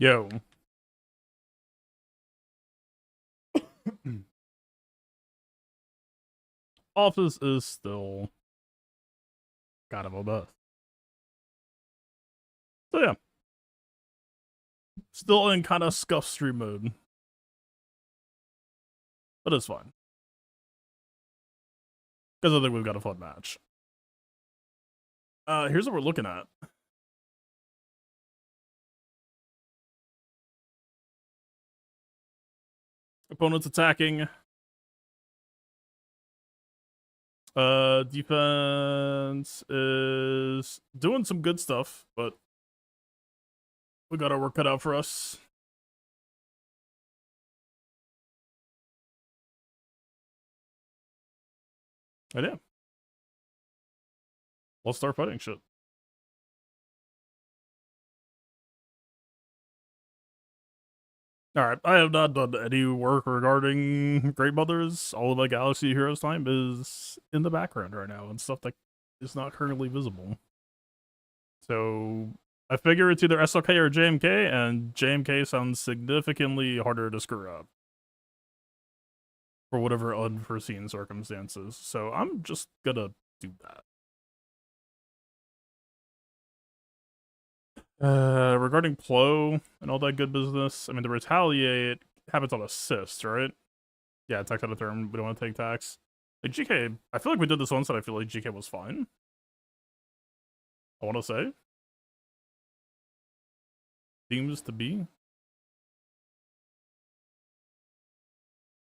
Yo. Office is still kind of a bust. So yeah. Still in kind of scuff stream mode. But it's fine. Because I think we've got a fun match. Here's what we're looking at. Opponents attacking. Defense is doing some good stuff, but we got our work cut out for us. And yeah. Let's start fighting shit. Alright, I have not done any work regarding Great Mothers. All of my Galaxy Heroes time is in the background right now and stuff that is not currently visible. So I figure it's either SLK or JMK, and JMK sounds significantly harder to screw up. For whatever unforeseen circumstances. So I'm just gonna do that. Regarding Plo and all that good business, I mean, the retaliate happens on assist, right? Yeah, tax out of turn. We don't want to take tax. Like GK, I feel like we did this once, and I feel like GK was fine. I want to say. Seems to be.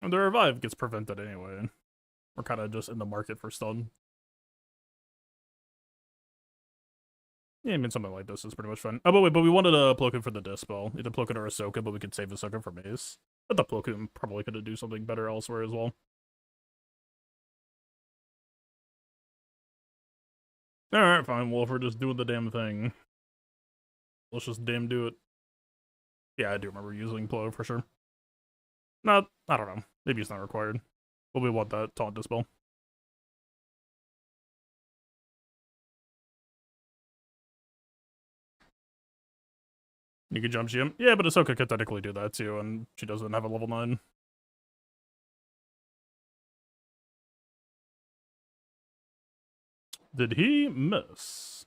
And the revive gets prevented anyway. We're kind of just in the market for stun. Yeah, I mean, something like this is pretty much fun. Oh, but wait, but we wanted a Plo Koon for the Dispel. Either Plo Koon or Ahsoka, but we could save Ahsoka for Mace. But the Plo Koon probably could do something better elsewhere as well. Alright, fine. Well, if we're just doing the damn thing, let's just damn do it. Yeah, I do remember using Plo for sure. Not, I don't know. Maybe it's not required. But we want that Taunt Dispel. You could jump GM. Yeah, but Ahsoka could technically do that too, and she doesn't have a level 9. Did he miss?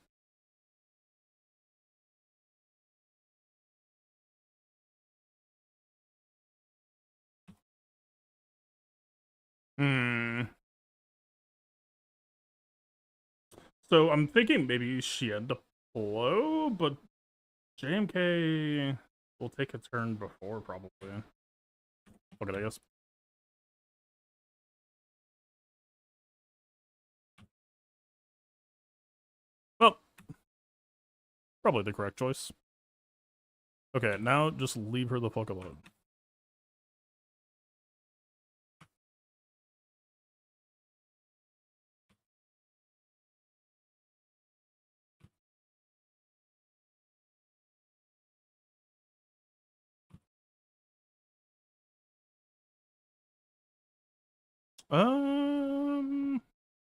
So I'm thinking maybe she had to Plo, but JMK will take a turn before, probably. Look at it, I guess. Well, probably the correct choice. Okay, now just leave her the fuck alone.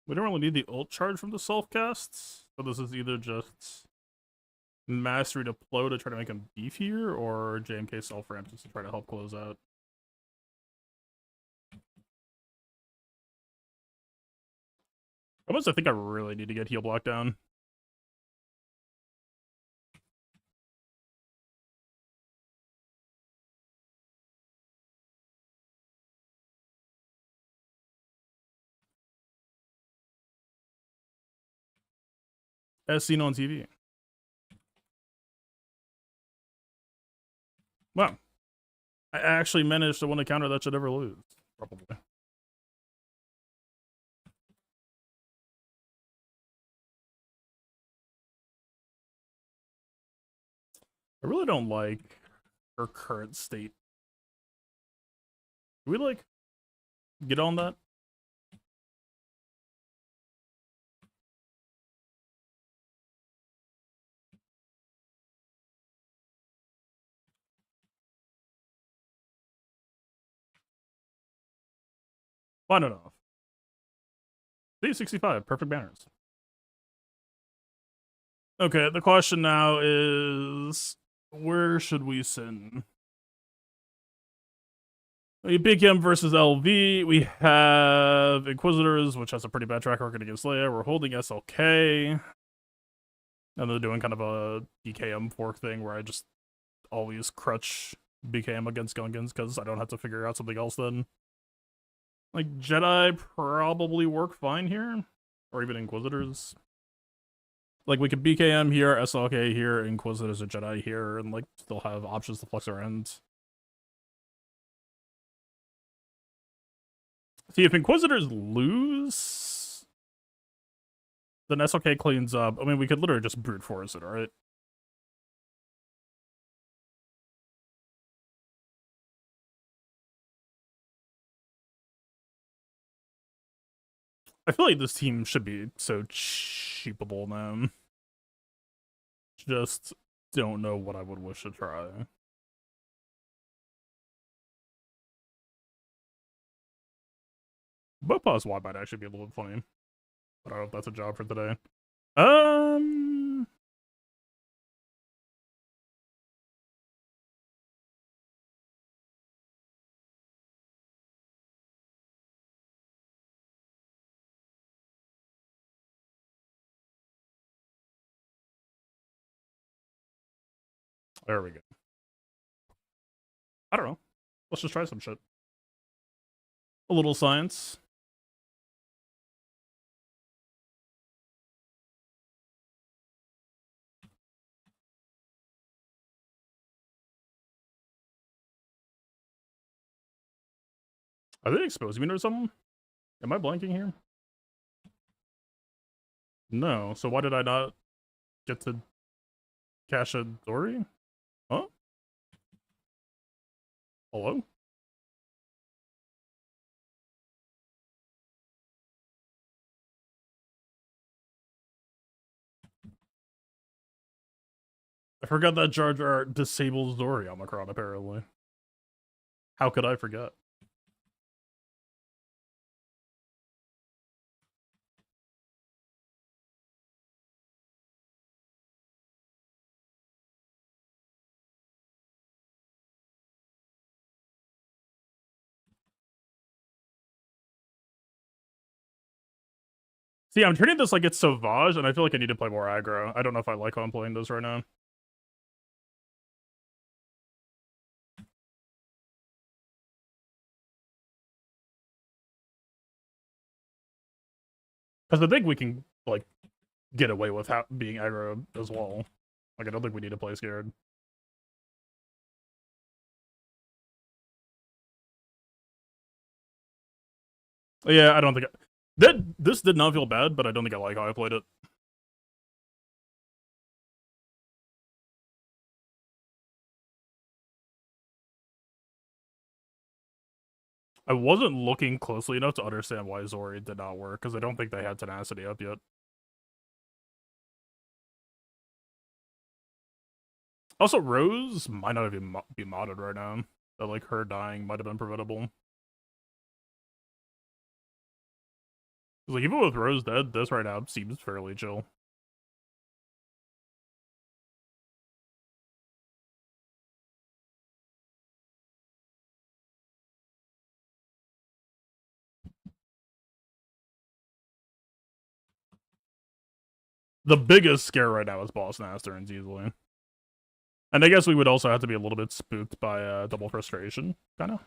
We don't really need the ult charge from the self casts, so this is either just mastery to Plo to try to make him beefier, or JMK self ramp just to try to help close out. Almost, I think I really need to get heal block down. As seen on TV. Wow. I actually managed to win a counter that should ever lose. Probably. I really don't like her current state. Do we, like, get on that? Fine enough. D65, perfect banners. Okay, the question now is, where should we send? Big M versus LV. We have Inquisitors, which has a pretty bad track record against Leia. We're holding SLK. And they're doing kind of a BKM fork thing where I just always crutch BKM against Gungans because I don't have to figure out something else then. Like, Jedi probably work fine here. Or even Inquisitors. Like, we could BKM here, SLK here, Inquisitors or Jedi here, and, like, still have options to flex our ends. See, if Inquisitors lose, then SLK cleans up. I mean, we could literally just brute force it, right? I feel like this team should be so cheapable now. Just don't know what I would wish to try. Bopaz Y might actually be a little bit funny. But I don't know if that's a job for today. There we go. I don't know. Let's just try some shit. A little science. Are they exposing me to something? Am I blanking here? No. So why did I not get to cash a Dory? Huh? Hello? I forgot that Jar Jar disables Dory Omicron, apparently. How could I forget? See, I'm treating this like it's Sauvage, and I feel like I need to play more aggro. I don't know if I like how I'm playing this right now. Because I think we can, like, get away with being aggro as well. Like, I don't think we need to play scared. Yeah, I don't think... This did not feel bad, but I don't think I like how I played it. I wasn't looking closely enough to understand why Zori did not work, because I don't think they had tenacity up yet. Also, Rose might not even be modded right now. But, like, her dying might have been preventable. Like, even with Rose dead, this right now seems fairly chill. The biggest scare right now is Boss Nasterns, easily. And I guess we would also have to be a little bit spooked by Double Frustration, kind of.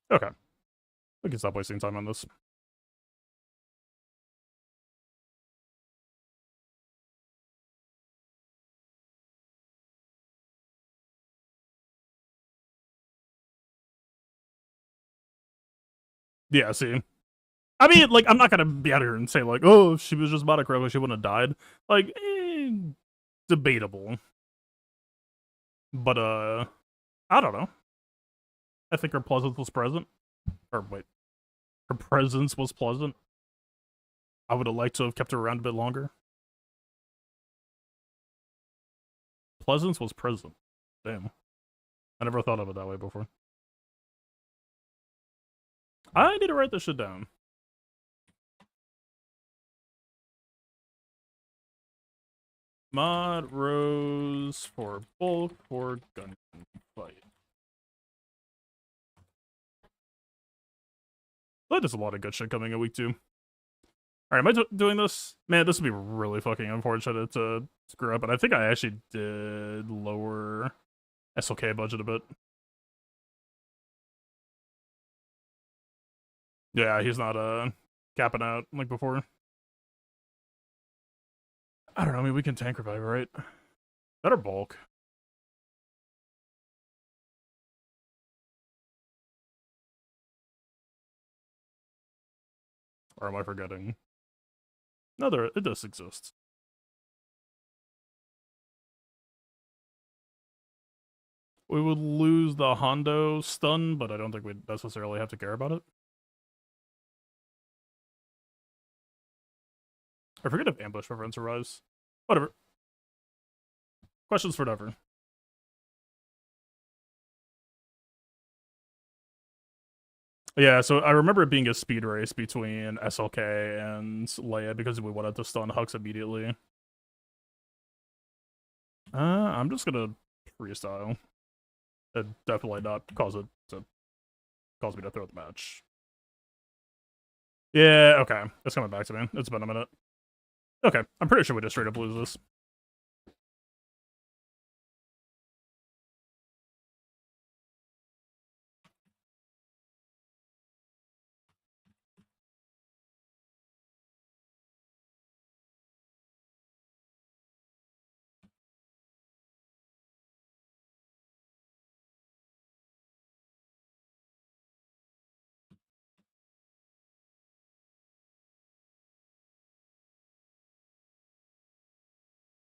Okay. We can stop wasting time on this. Yeah, see. I mean, like, I'm not gonna be out here and say, like, oh, if she was just monochrome, she wouldn't have died. Like, debatable. But, I don't know. I think her presence was present. Or, wait. Her presence was pleasant. I would have liked to have kept her around a bit longer. Presence was present. Damn. I never thought of it that way before. I need to write this shit down. Mod rows for bulk for gunfight. But there's a lot of good shit coming in week 2. Alright, am I doing this? Man, this would be really fucking unfortunate to screw up, but I think I actually did lower SLK budget a bit. Yeah, he's not capping out like before. I don't know, I mean, we can tank revive, right? Better bulk. Or am I forgetting? No, it does exist. We would lose the Hondo stun, but I don't think we'd necessarily have to care about it. I forget if ambush reference arrives. Whatever. Questions for never. Yeah, so I remember it being a speed race between SLK and Leia because we wanted to stun Hux immediately. I'm just gonna freestyle. And definitely not cause it to cause me to throw the match. Yeah, okay. It's coming back to me. It's been a minute. Okay, I'm pretty sure we just straight up lose this.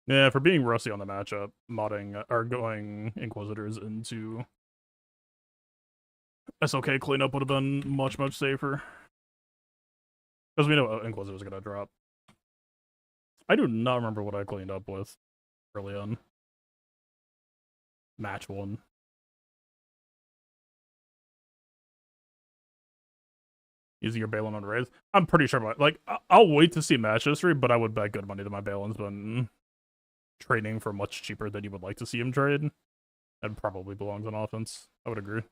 Yeah, for being rusty on the matchup, modding or going Inquisitors into SLK cleanup would have been much, much safer. Because we know Inquisitors are gonna drop. I do not remember what I cleaned up with early on. Match 1. Using your Balin on Wraith. I'm pretty sure I'll wait to see match history, but I would bet good money that my Balin's been trading for much cheaper than you would like to see him trade. And probably belongs on offense. I would agree.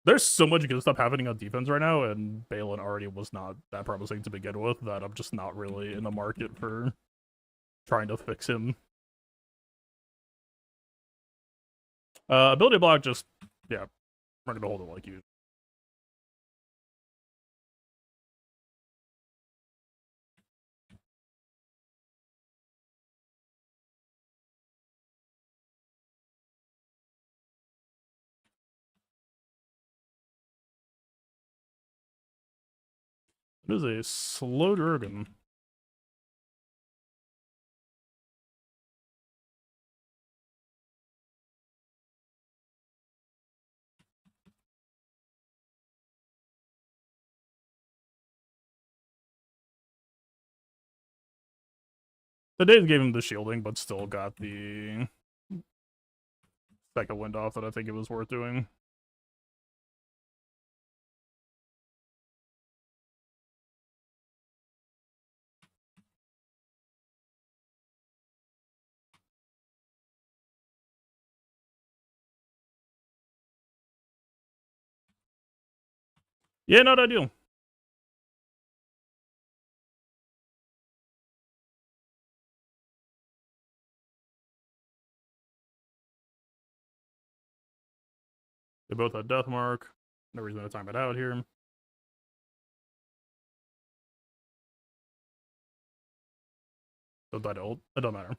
There's so much good stuff happening on defense right now, and Balin already was not that promising to begin with, that I'm just not really in the market for trying to fix him. Ability block just, yeah, we're gonna hold it like you. It is a slow Durgan. The Days gave him the shielding, but still got the second wind off that I think it was worth doing. Yeah, not ideal. They both had death mark. No reason to time it out here. Don't die to ult. It don't matter.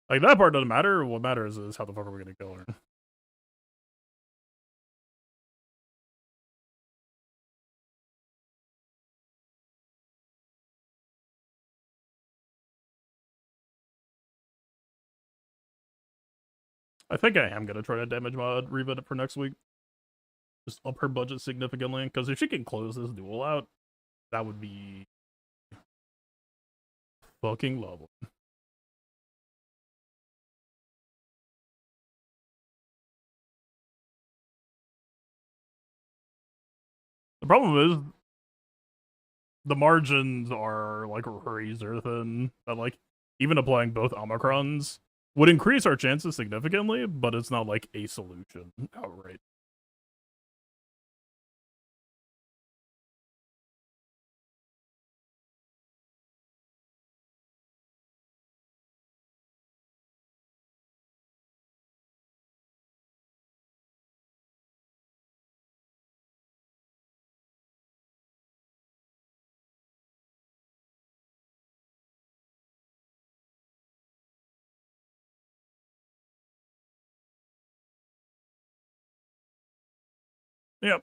Like, that part doesn't matter. What matters is how the fuck are we gonna kill her. I think I am gonna try to damage mod revet it for next week. just up her budget significantly. Because if she can close this duel out, that would be fucking lovely. The problem is the margins are like razor thin. That like even applying both Omicrons would increase our chances significantly, but it's not like a solution outright. Yep.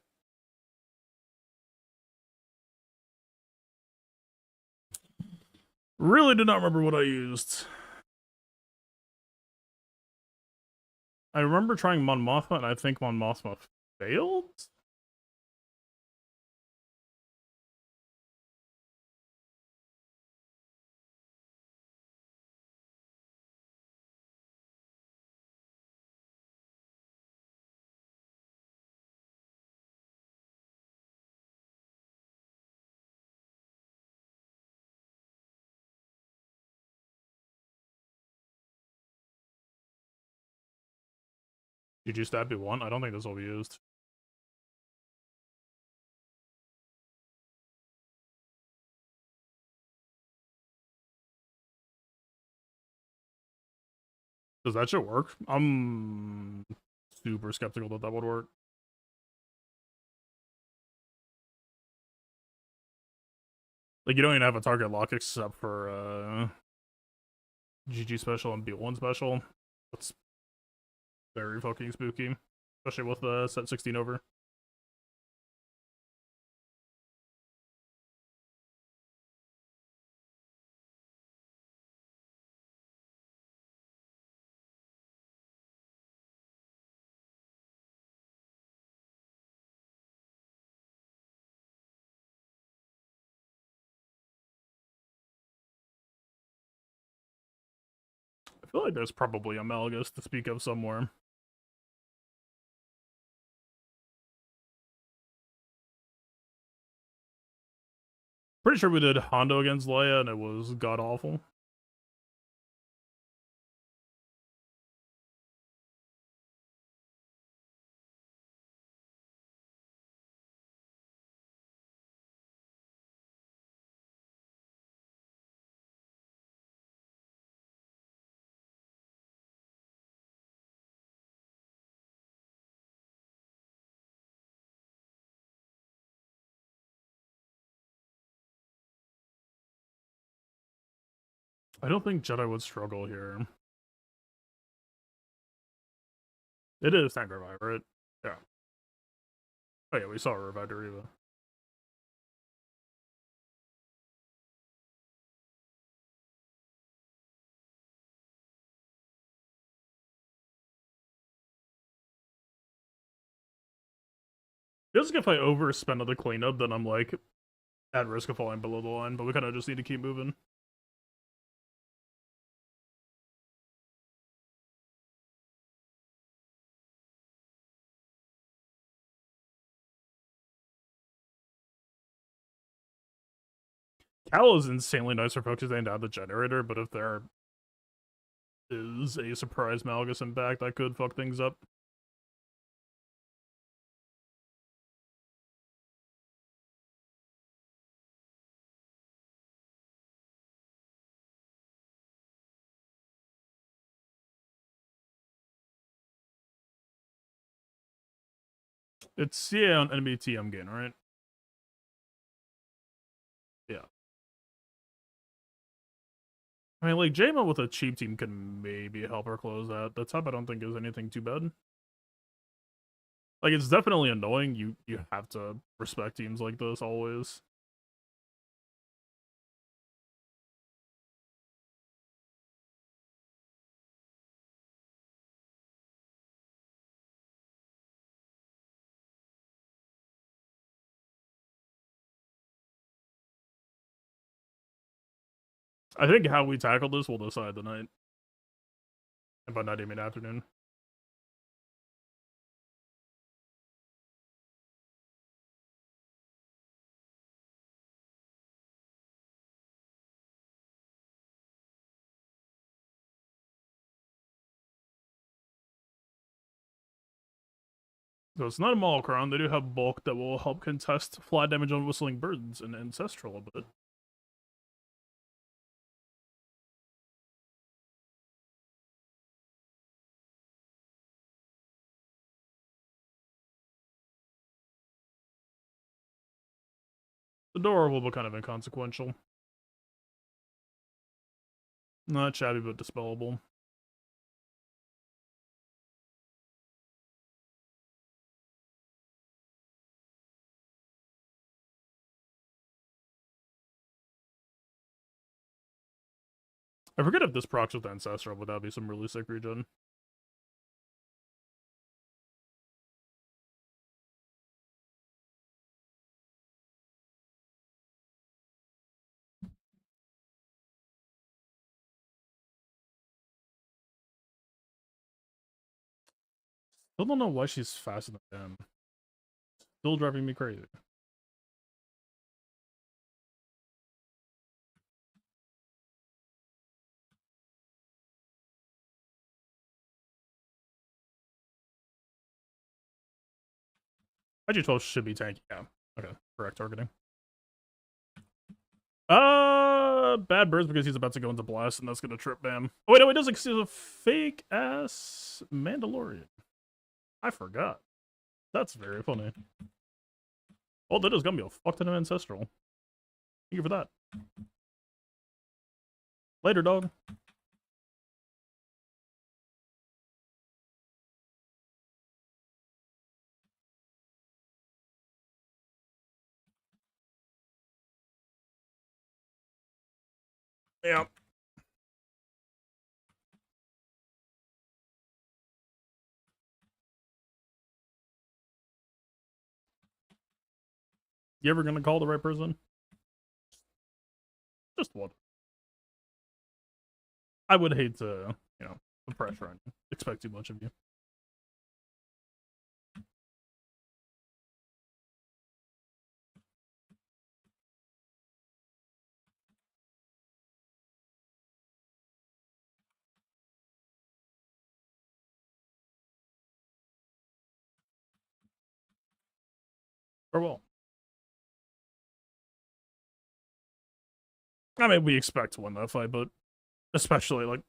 Really did not remember what I used. I remember trying Mon Mothma, and I think Mon Mothma failed? Did you stab B1? I don't think this will be used. Does that shit work? I'm super skeptical that that would work. Like, you don't even have a target lock except for GG special and B1 special. That's very fucking spooky. Especially with the set 16 over. I feel like there's probably a Malgus to speak of somewhere. Pretty sure we did Hondo against Leia and it was god awful. I don't think Jedi would struggle here. It is tank revive, right? Yeah. Oh yeah, we saw a revive Deriva. Just if I overspend on the cleanup, then I'm like at risk of falling below the line, but we kind of just need to keep moving. Cal is insanely nice for folks who down the generator, but if there is a surprise Malgus impact, that could fuck things up. It's CA on enemy TM gain, right? Yeah. I mean, like, Jaima with a cheap team can maybe help her close that. The top I don't think is anything too bad. Like, it's definitely annoying. You have to respect teams like this always. I think how we tackle this will decide the night. And by night, I mean afternoon. So it's not a mall crown. They do have bulk that will help contest fly damage on whistling birds and ancestral a bit. The door will be kind of inconsequential. Not shabby, but dispellable. I forget if this procs with Ancestral, but that'd be some really sick regen. Still don't know why she's faster than him. Still driving me crazy. IG-12 should be tanky. Yeah. Okay. Correct targeting. Bad birds because he's about to go into blast and that's gonna trip Bam. Oh wait, no, he does like a fake ass Mandalorian. I forgot. That's very funny. Oh, that is gonna be a fuck ton of ancestral. Thank you for that. Later, dog. Yeah. You ever gonna call the right person? Just one. I would hate to, you know, the pressure and expect too much of you. Or well. I mean, we expect to win that fight, but especially like,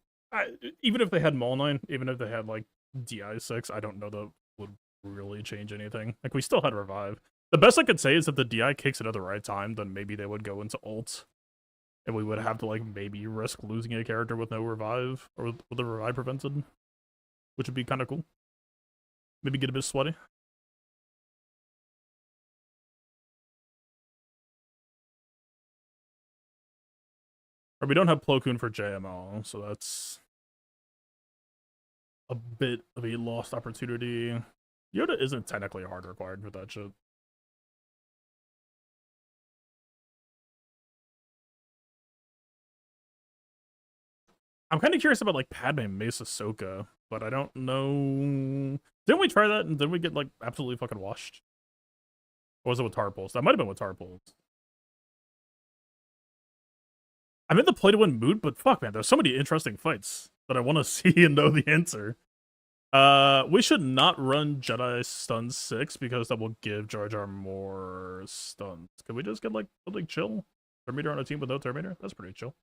even if they had Maul 9, even if they had like DI 6, I don't know that would really change anything. Like, we still had Revive. The best I could say is if the DI kicks it at the right time, then maybe they would go into ult. And we would have to like maybe risk losing a character with no revive or with the revive prevented, which would be kind of cool. Maybe get a bit sweaty. Or we don't have Plo Koon for JML, so that's a bit of a lost opportunity. Yoda isn't technically hard required for that shit. I'm kind of curious about like Padme Mace Ahsoka, but I don't know. Didn't we try that and didn't we get like absolutely fucking washed? Or was it with Tar Pulse? That might have been with Tar Pulse. I'm in the play to win mood, but fuck man, there's so many interesting fights that I want to see and know the answer. We should not run Jedi Stun 6 because that will give Jar Jar more stuns. Can we just get like something chill? Terminator on a team with no Terminator? That's pretty chill.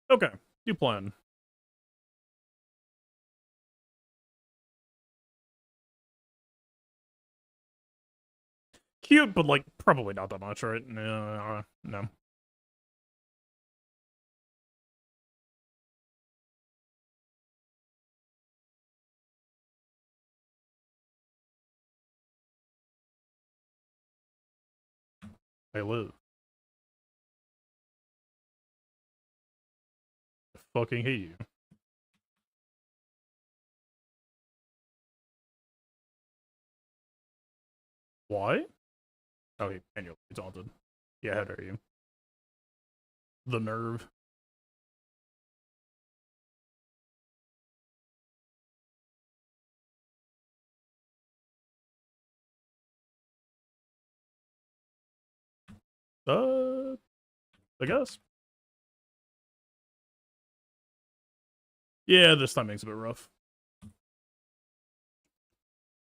Okay, you plan. Cute, but like probably not that much, right? No, no. I live. I fucking hate you. Why? Oh, he manually taunted. Yeah, how dare you? The nerve. I guess. Yeah, this timing's a bit rough.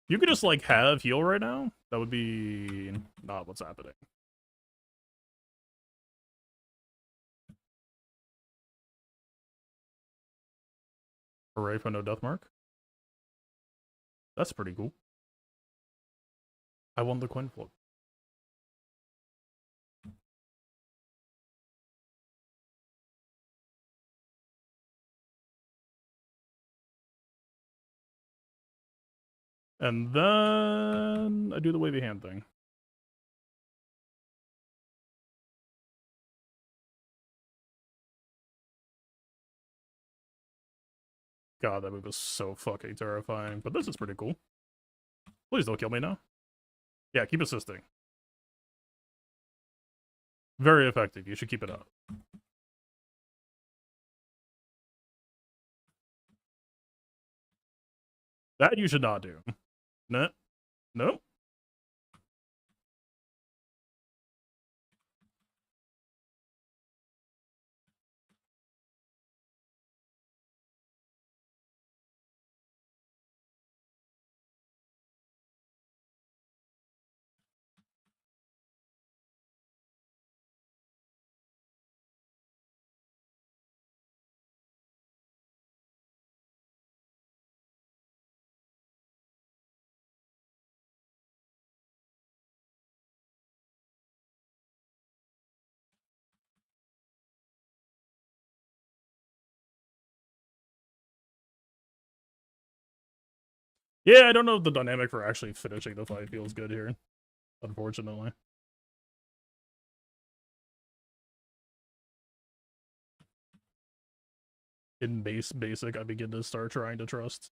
You could just, like, have heal right now. That would be not what's happening. Hooray for no death mark. That's pretty cool. I won the coin flip. And then I do the wavy hand thing. God, that move was so fucking terrifying. But this is pretty cool. Please don't kill me now. Yeah, keep assisting. Very effective. You should keep it up. That you should not do. No. No. Yeah, I don't know if the dynamic for actually finishing the fight feels good here, unfortunately. In basic, I begin to start trying to trust.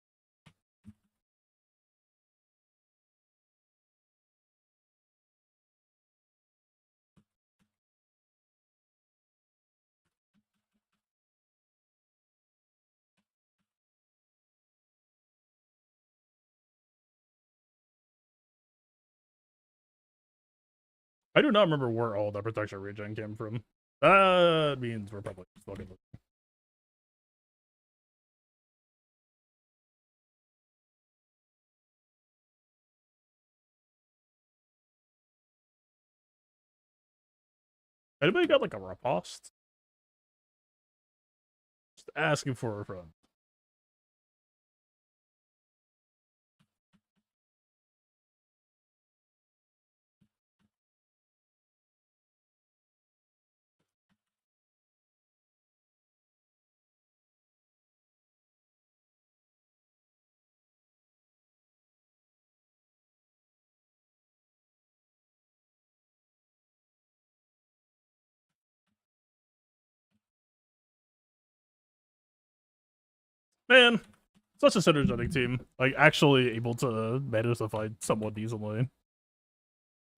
I do not remember where all that protection regen came from. That means we're probably fucking. Anybody got like a riposte? Just asking for a friend. Man, such a synergetic team. Like, actually able to manage the fight somewhat decently.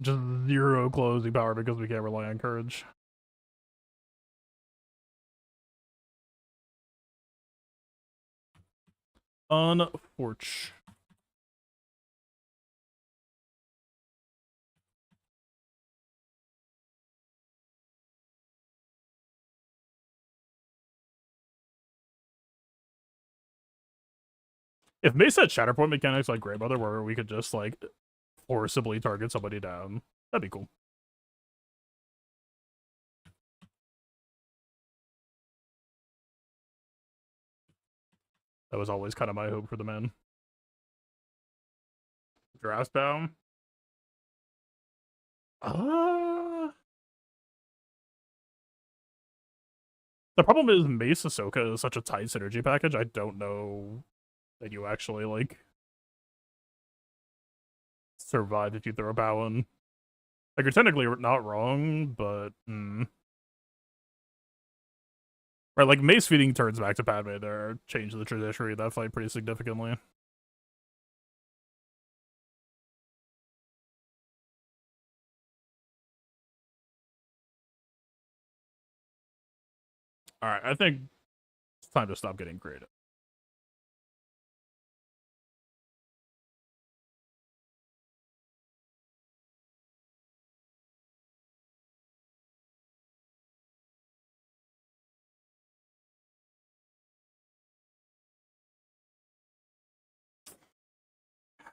Just zero closing power because we can't rely on courage. Unfortunate. If Mace had Shatterpoint mechanics like Grandmother, where we could just like forcibly target somebody down, that'd be cool. That was always kind of my hope for the man. Draft down. The problem is Mace Ahsoka is such a tight synergy package. I don't know that you actually like survive if you throw a bow in. Like, you're technically not wrong, but right, like Mace feeding turns back to Padme there changed the trajectory of that fight pretty significantly. All right, I think it's time to stop getting creative.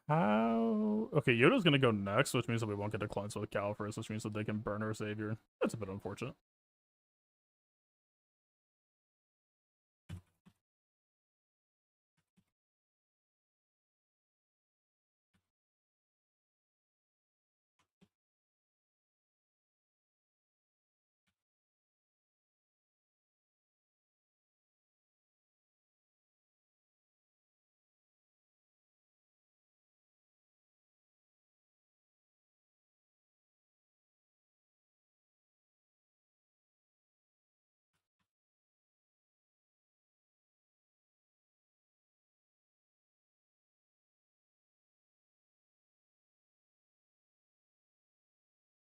How? Okay, Yoda's gonna go next, which means that we won't get to cleanse with Cal first, which means that they can burn our savior. That's a bit unfortunate.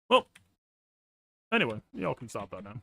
Well, anyway, y'all can stop that now.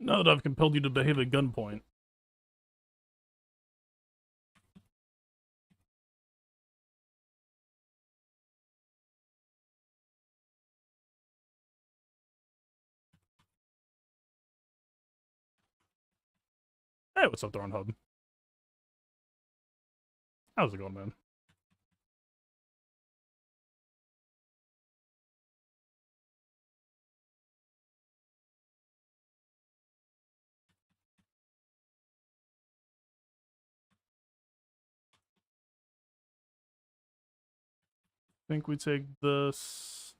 Now that I've compelled you to behave at gunpoint. Hey, what's up, Thorn Hub? How's it going, man? Think we take this.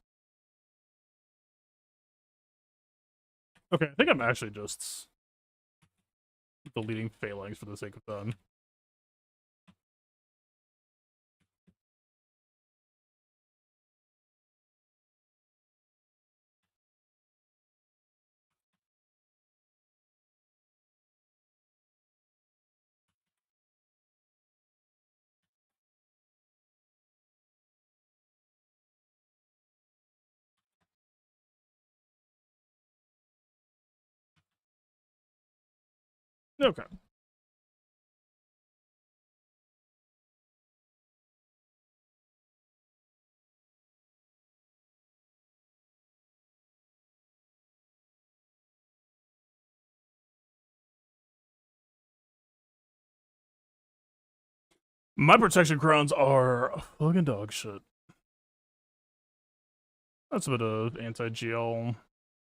Okay, I think I'm actually just deleting phalanx for the sake of fun. Okay. My protection crowns are fucking dog shit. That's a bit of anti-GL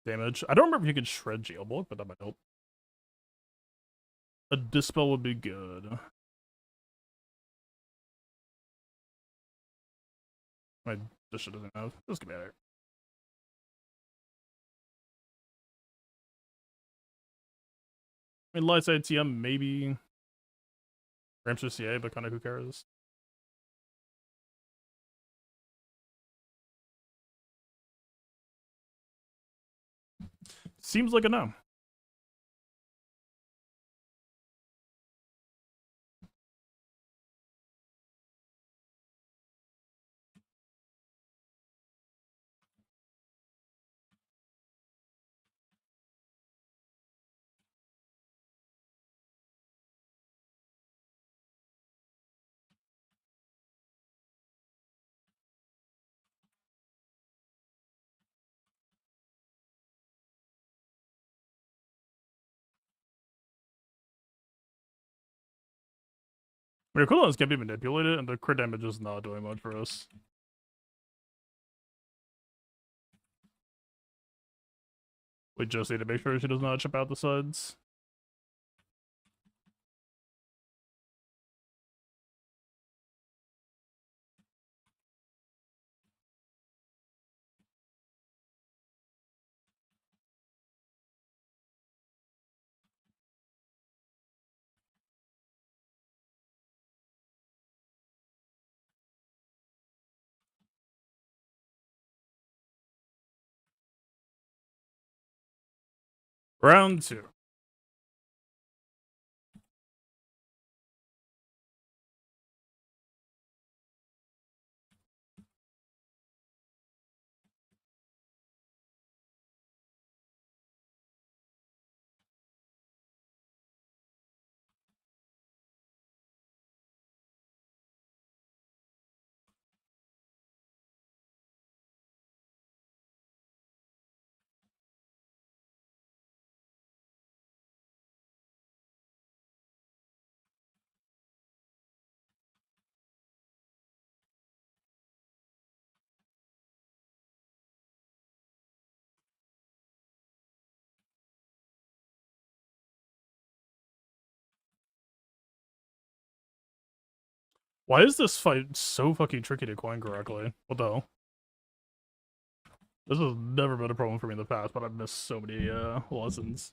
damage. I don't remember if you could shred GL bullet, but that might help. A dispel would be good. This shit doesn't have. This could be alright. I mean, light side TM maybe. Ramster CA, but kind of who cares? Seems like a no. I mean, cooldowns can be manipulated, and the crit damage is not doing much for us. We just need to make sure she does not chip out the sides. Round 2. Why is this fight so fucking tricky to coin correctly? What the hell? This has never been a problem for me in the past, but I've missed so many lessons.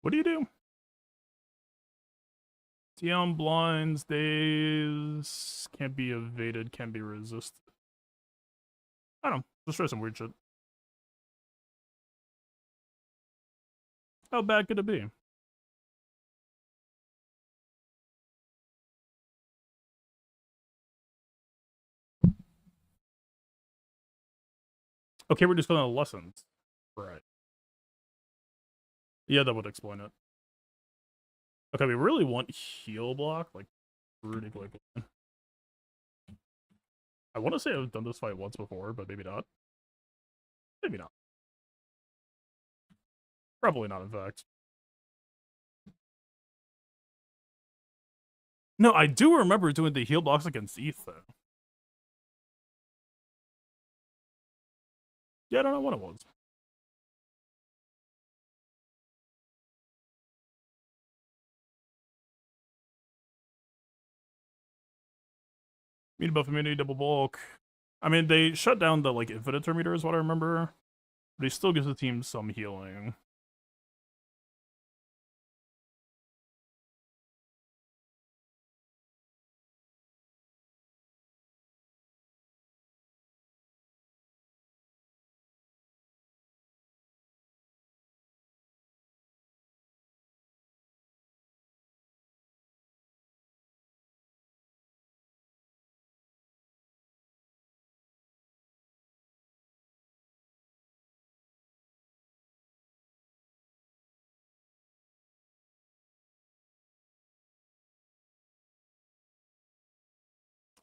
What do you do? Dion blinds, days, can't be evaded, can be resisted. I don't know, just try some weird shit. How bad could it be? Okay, we're just going to lessons. Right. Yeah, that would explain it. Okay, we really want heal block, like, pretty quickly. I want to say I've done this fight once before, but maybe not. Maybe not. Probably not, in fact. No, I do remember doing the heal blocks against ETH, though. Yeah, I don't know what it was. Meat buff immunity, double bulk. I mean, they shut down the, like, infinite meter is what I remember. But he still gives the team some healing.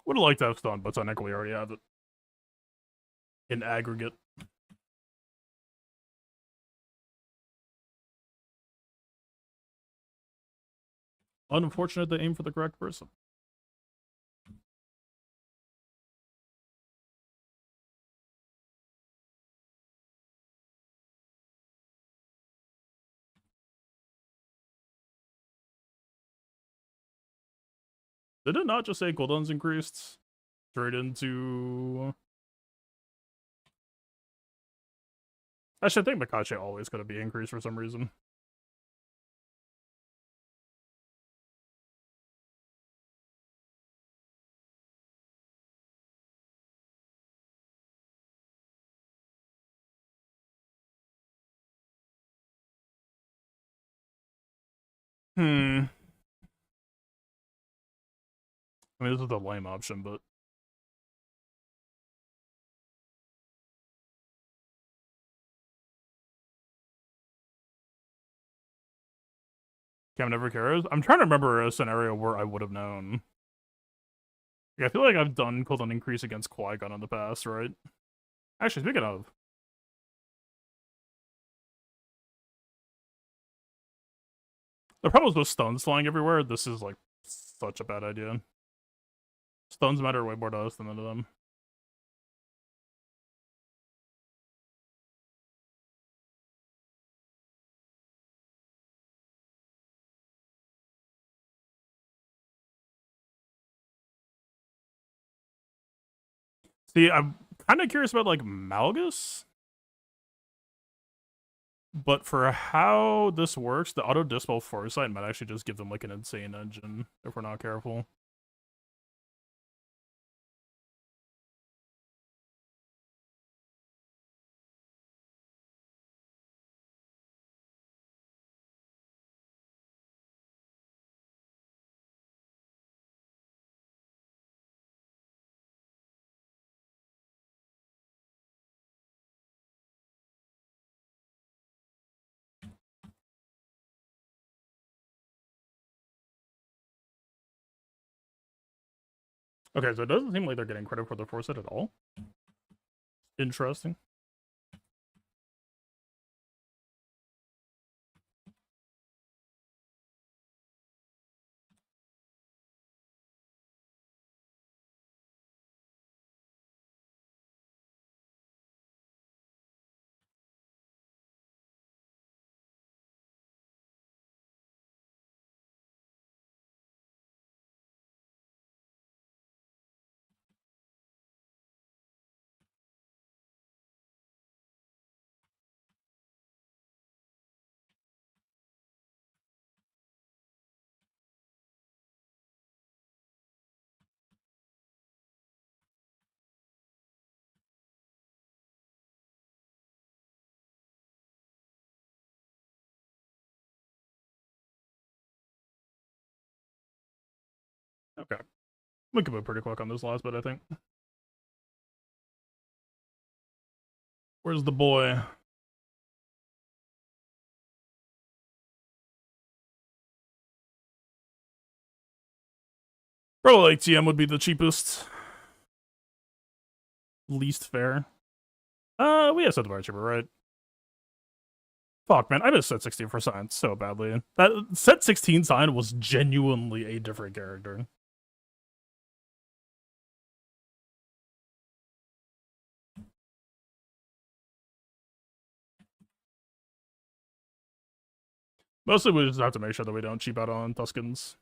Would have liked to have stun, but technically already have it. In aggregate. Unfortunate they aim for the correct person. Did it not just say cooldowns increased? Straight into... Actually, I think Makache always going to be increased for some reason. I mean, this is the lame option, but... Cam never cares. I'm trying to remember a scenario where I would have known. Yeah, I feel like I've done cooldown increase against Qui-Gon in the past, right? Actually, speaking of, the problem is with stuns flying everywhere. This is like such a bad idea. Stuns matter way more to us than to them. See, I'm kind of curious about like Malgus, but for how this works, the auto dispel foresight might actually just give them like an insane engine if we're not careful. Okay, so it doesn't seem like they're getting credit for the foresight at all. Interesting. Okay. We can move pretty quick on this last bit, I think. Where's the boy? Probably like TM would be the cheapest. Least fair. We have set the bar cheaper, right? Fuck, man, I missed set 16 for Sign so badly. That set 16 Sign was genuinely a different character. Mostly we just have to make sure that we don't cheap out on Tuskens.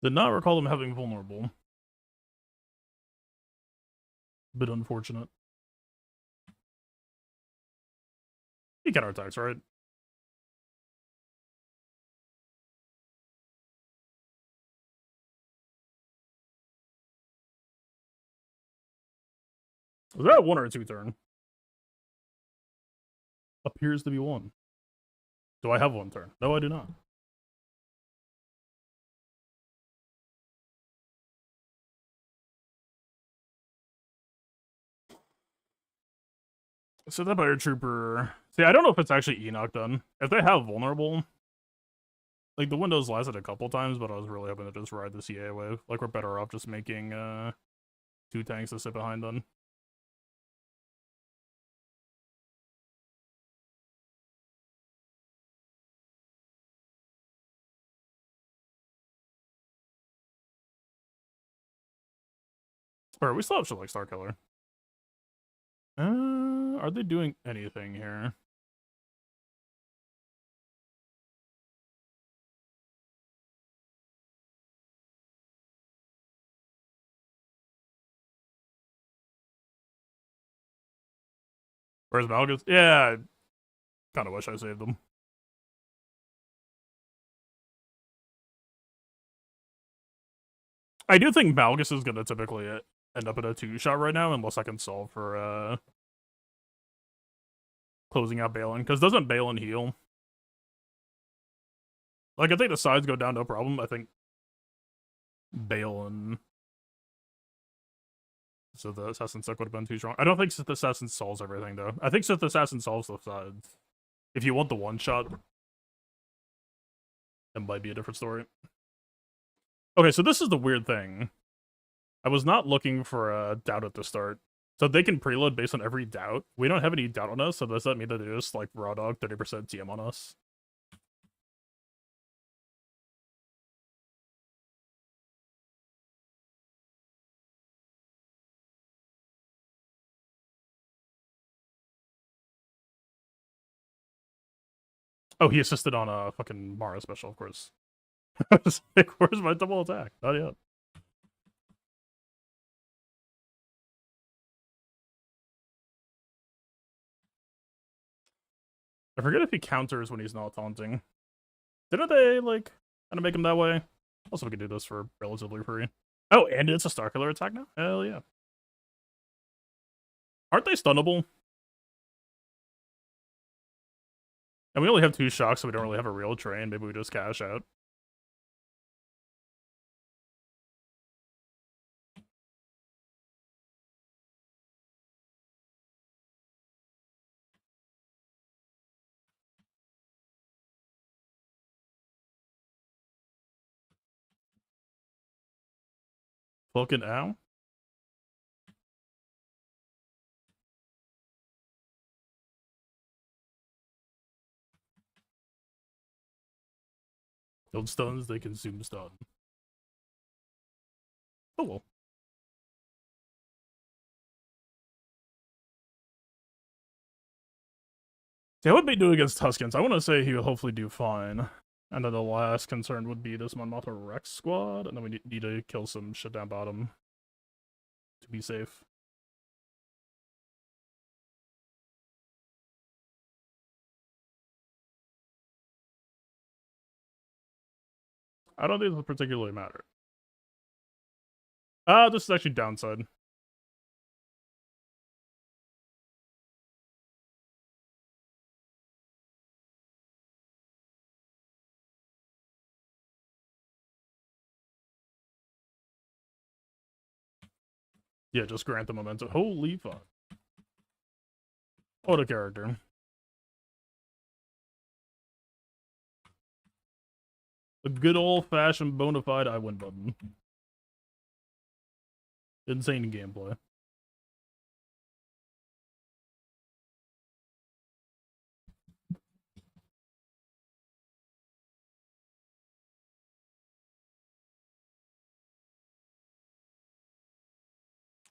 Did not recall them having vulnerable. Bit unfortunate. He counterattacks, right? Was that a 1 or a 2 turn? Appears to be 1. Do I have 1 turn? No, I do not. So that Fire Trooper... See, I don't know if it's actually Enoch done. If they have vulnerable... Like, the windows lasted a couple times, but I was really hoping to just ride the CA wave. Like, we're better off just making, 2 tanks to sit behind them. Or we still have shit like Starkiller. Are they doing anything here? Where's Malgus? Yeah, I kind of wish I saved them. I do think Malgus is gonna typically end up in a 2-shot right now, unless I can solve for closing out Balin. Because doesn't Balin heal? Like, I think the sides go down, no problem. I think Balin. So the Assassin Sec would have been too strong. I don't think Sith Assassin solves everything, though. I think Sith Assassin solves the sides. If you want the one-shot, that might be a different story. Okay, so this is the weird thing. I was not looking for a doubt at the start. So they can preload based on every doubt. We don't have any doubt on us, so does that mean that they just, like, raw dog 30% TM on us? Oh, he assisted on a fucking Mara special, of course. I was like, where's my double attack? Not yet. I forget if he counters when he's not taunting. Didn't they, like, kind of make him that way? Also, we could do this for relatively free. Oh, and it's a Star Killer attack now? Hell yeah. Aren't they stunnable? And we only have 2 shocks, so we don't really have a real train. Maybe we just cash out. Fucking ow. Build stuns, they consume stun. Oh well. See, I would be doing against Tuskens. I want to say he would hopefully do fine. And then the last concern would be this Mon Mothma Rex squad, and then we need to kill some shit down bottom to be safe. I don't think this will particularly matter. This is actually downside. Yeah, just grant the momentum. Holy fuck. What a character. The good old-fashioned bona fide I win button. Insane gameplay.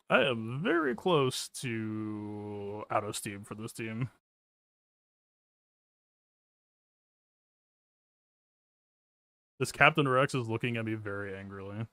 I am very close to out of steam for this team. This Captain Rex is looking at me very angrily.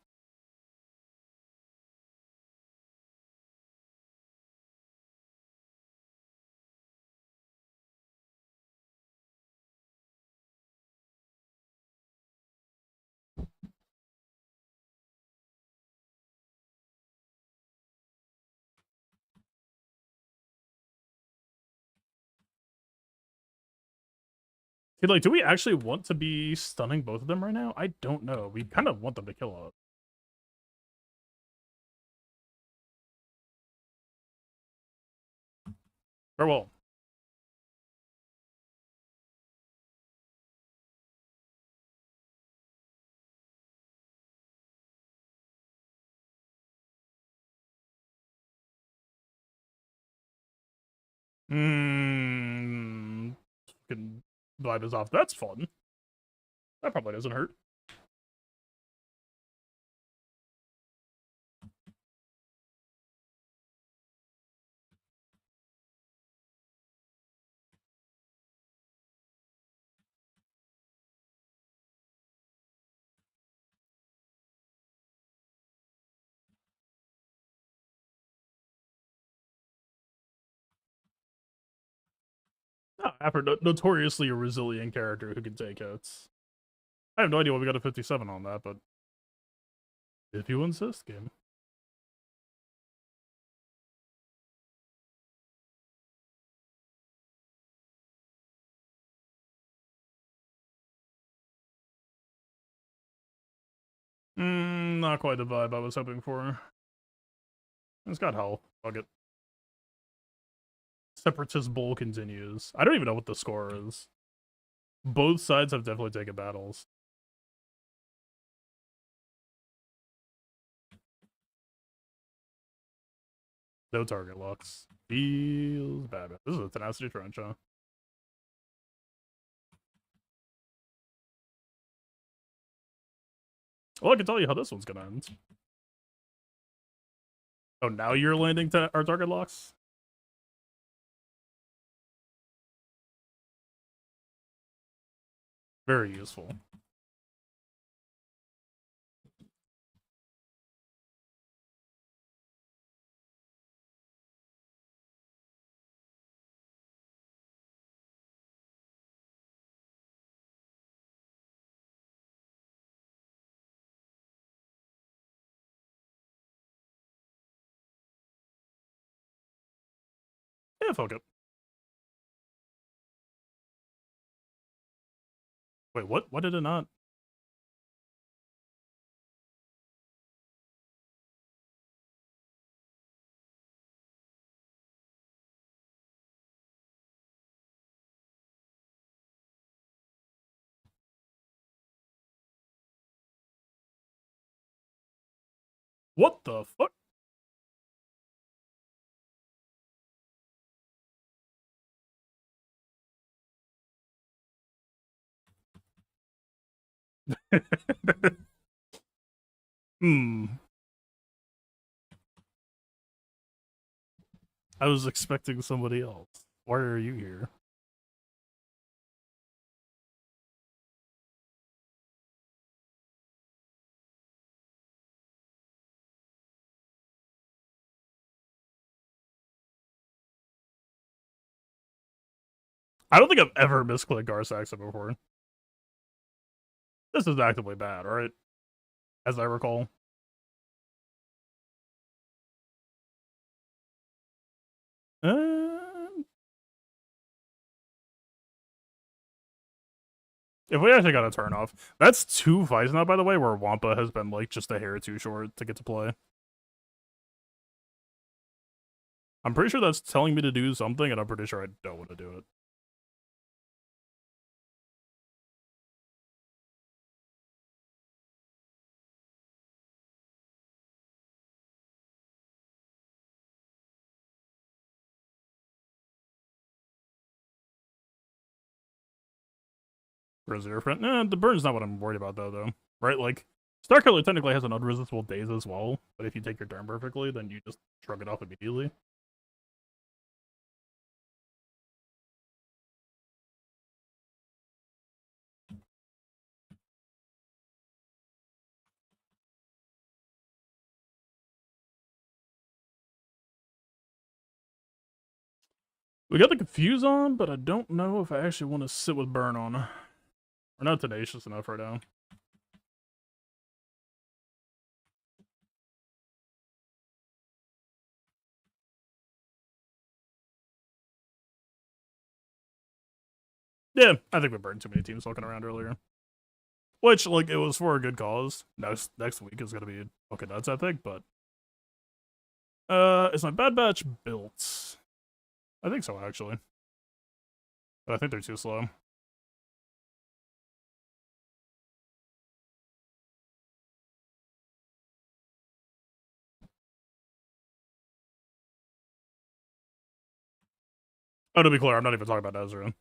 Like, do we actually want to be stunning both of them right now? I don't know. We kind of want them to kill us. Farewell. Fucking vibe is off. That's fun. That probably doesn't hurt. After notoriously a resilient character who can take hits. I have no idea why we got a 57 on that, but If you insist, game. Not quite the vibe I was hoping for. It's got health. Fuck it. Separatist Bull continues. I don't even know what the score is. Both sides have definitely taken battles. No target locks. Feels bad. This is a tenacity trench, huh? Well, I can tell you how this one's gonna end. Oh, now you're landing our target locks? Very useful. Yeah, fuck it. Wait, what? What did it not? What the fuck? Hmm. I was expecting somebody else. Why are you here? I don't think I've ever misclicked Garsaxa before. This is actively bad, right? As I recall. If we actually got a turn off, that's 2 fights now, by the way, where Wampa has been like just a hair too short to get to play. I'm pretty sure that's telling me to do something, and I'm pretty sure I don't want to do it. Grizzly friend. The burn's not what I'm worried about though. Right? Like, Starkiller technically has an unresistible daze as well, but if you take your turn perfectly, then you just shrug it off immediately. We got the Confuse on, but I don't know if I actually want to sit with Burn on. We're not tenacious enough right now. Yeah, I think we burned too many teams looking around earlier. Which, like, it was for a good cause. Next week is gonna be fucking nuts, I think, but is my Bad Batch built? I think so, actually. But I think they're too slow. Oh, to be clear, I'm not even talking about Ezra.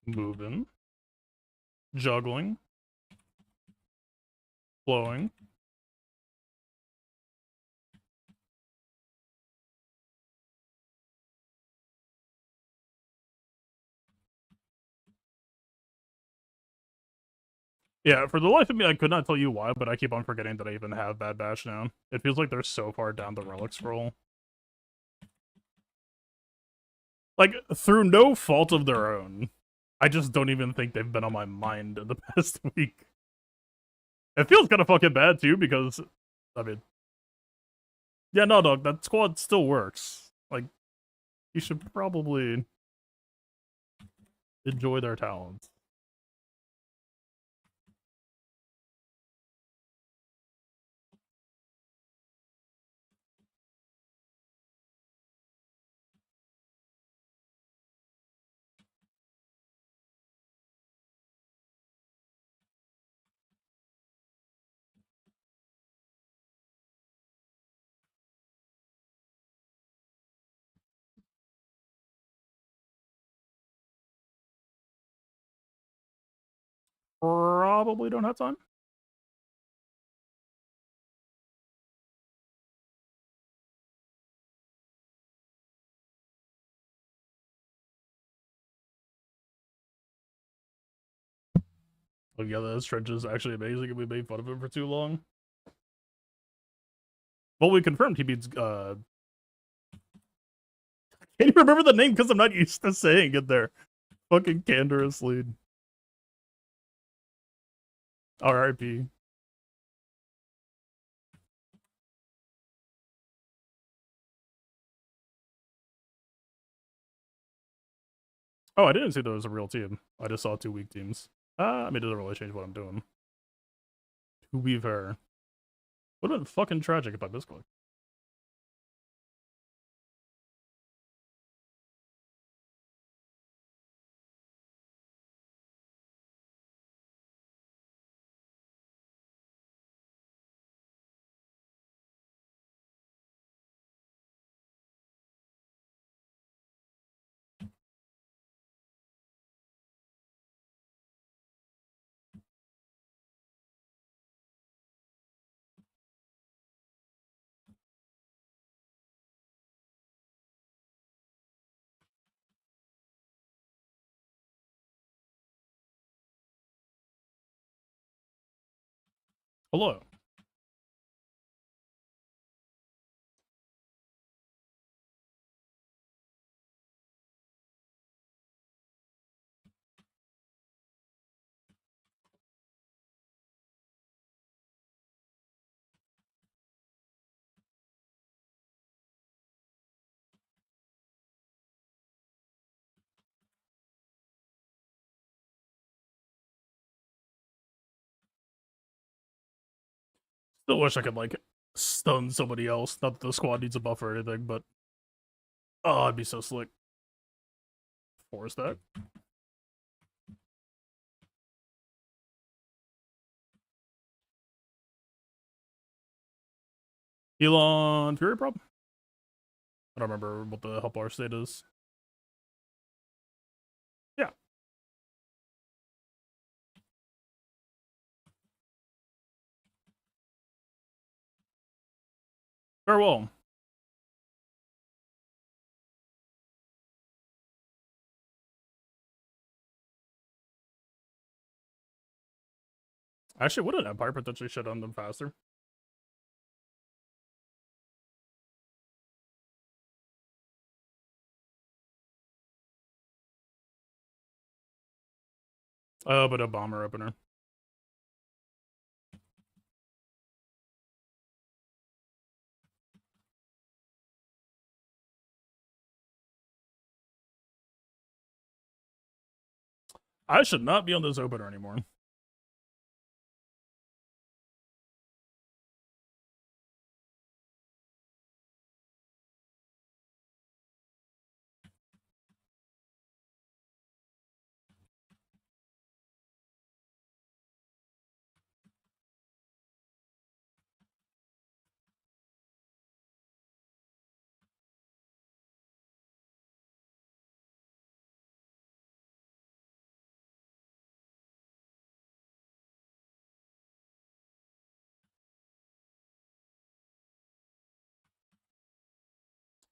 moving, juggling, flowing. Yeah, for the life of me, I could not tell you why, but I keep on forgetting that I even have Bad Batch now. It feels like they're so far down the relic scroll. Like, through no fault of their own, I just don't even think they've been on my mind in the past week. It feels kind of fucking bad, too, because, I mean, yeah, no, dog, that squad still works. Like, you should probably enjoy their talents. Probably don't have time. Oh yeah, this trench is actually amazing, and we made fun of him for too long. Well, we confirmed he beats, can't even remember the name because I'm not used to saying it there. Fucking Candorous lead. RIP. Oh, I didn't see there was a real team. I just saw two weak teams. I mean, it doesn't really change what I'm doing. To be fair. Would have been fucking tragic if I misclicked. Hello. Still wish I could, like, stun somebody else. Not that the squad needs a buff or anything, but... Oh, I'd be so slick. Force that. Elon Fury problem? I don't remember what the help bar state is. Yeah. Farewell. Actually, would an Empire potentially shut on them faster? But a bomber opener. I should not be on this opener anymore.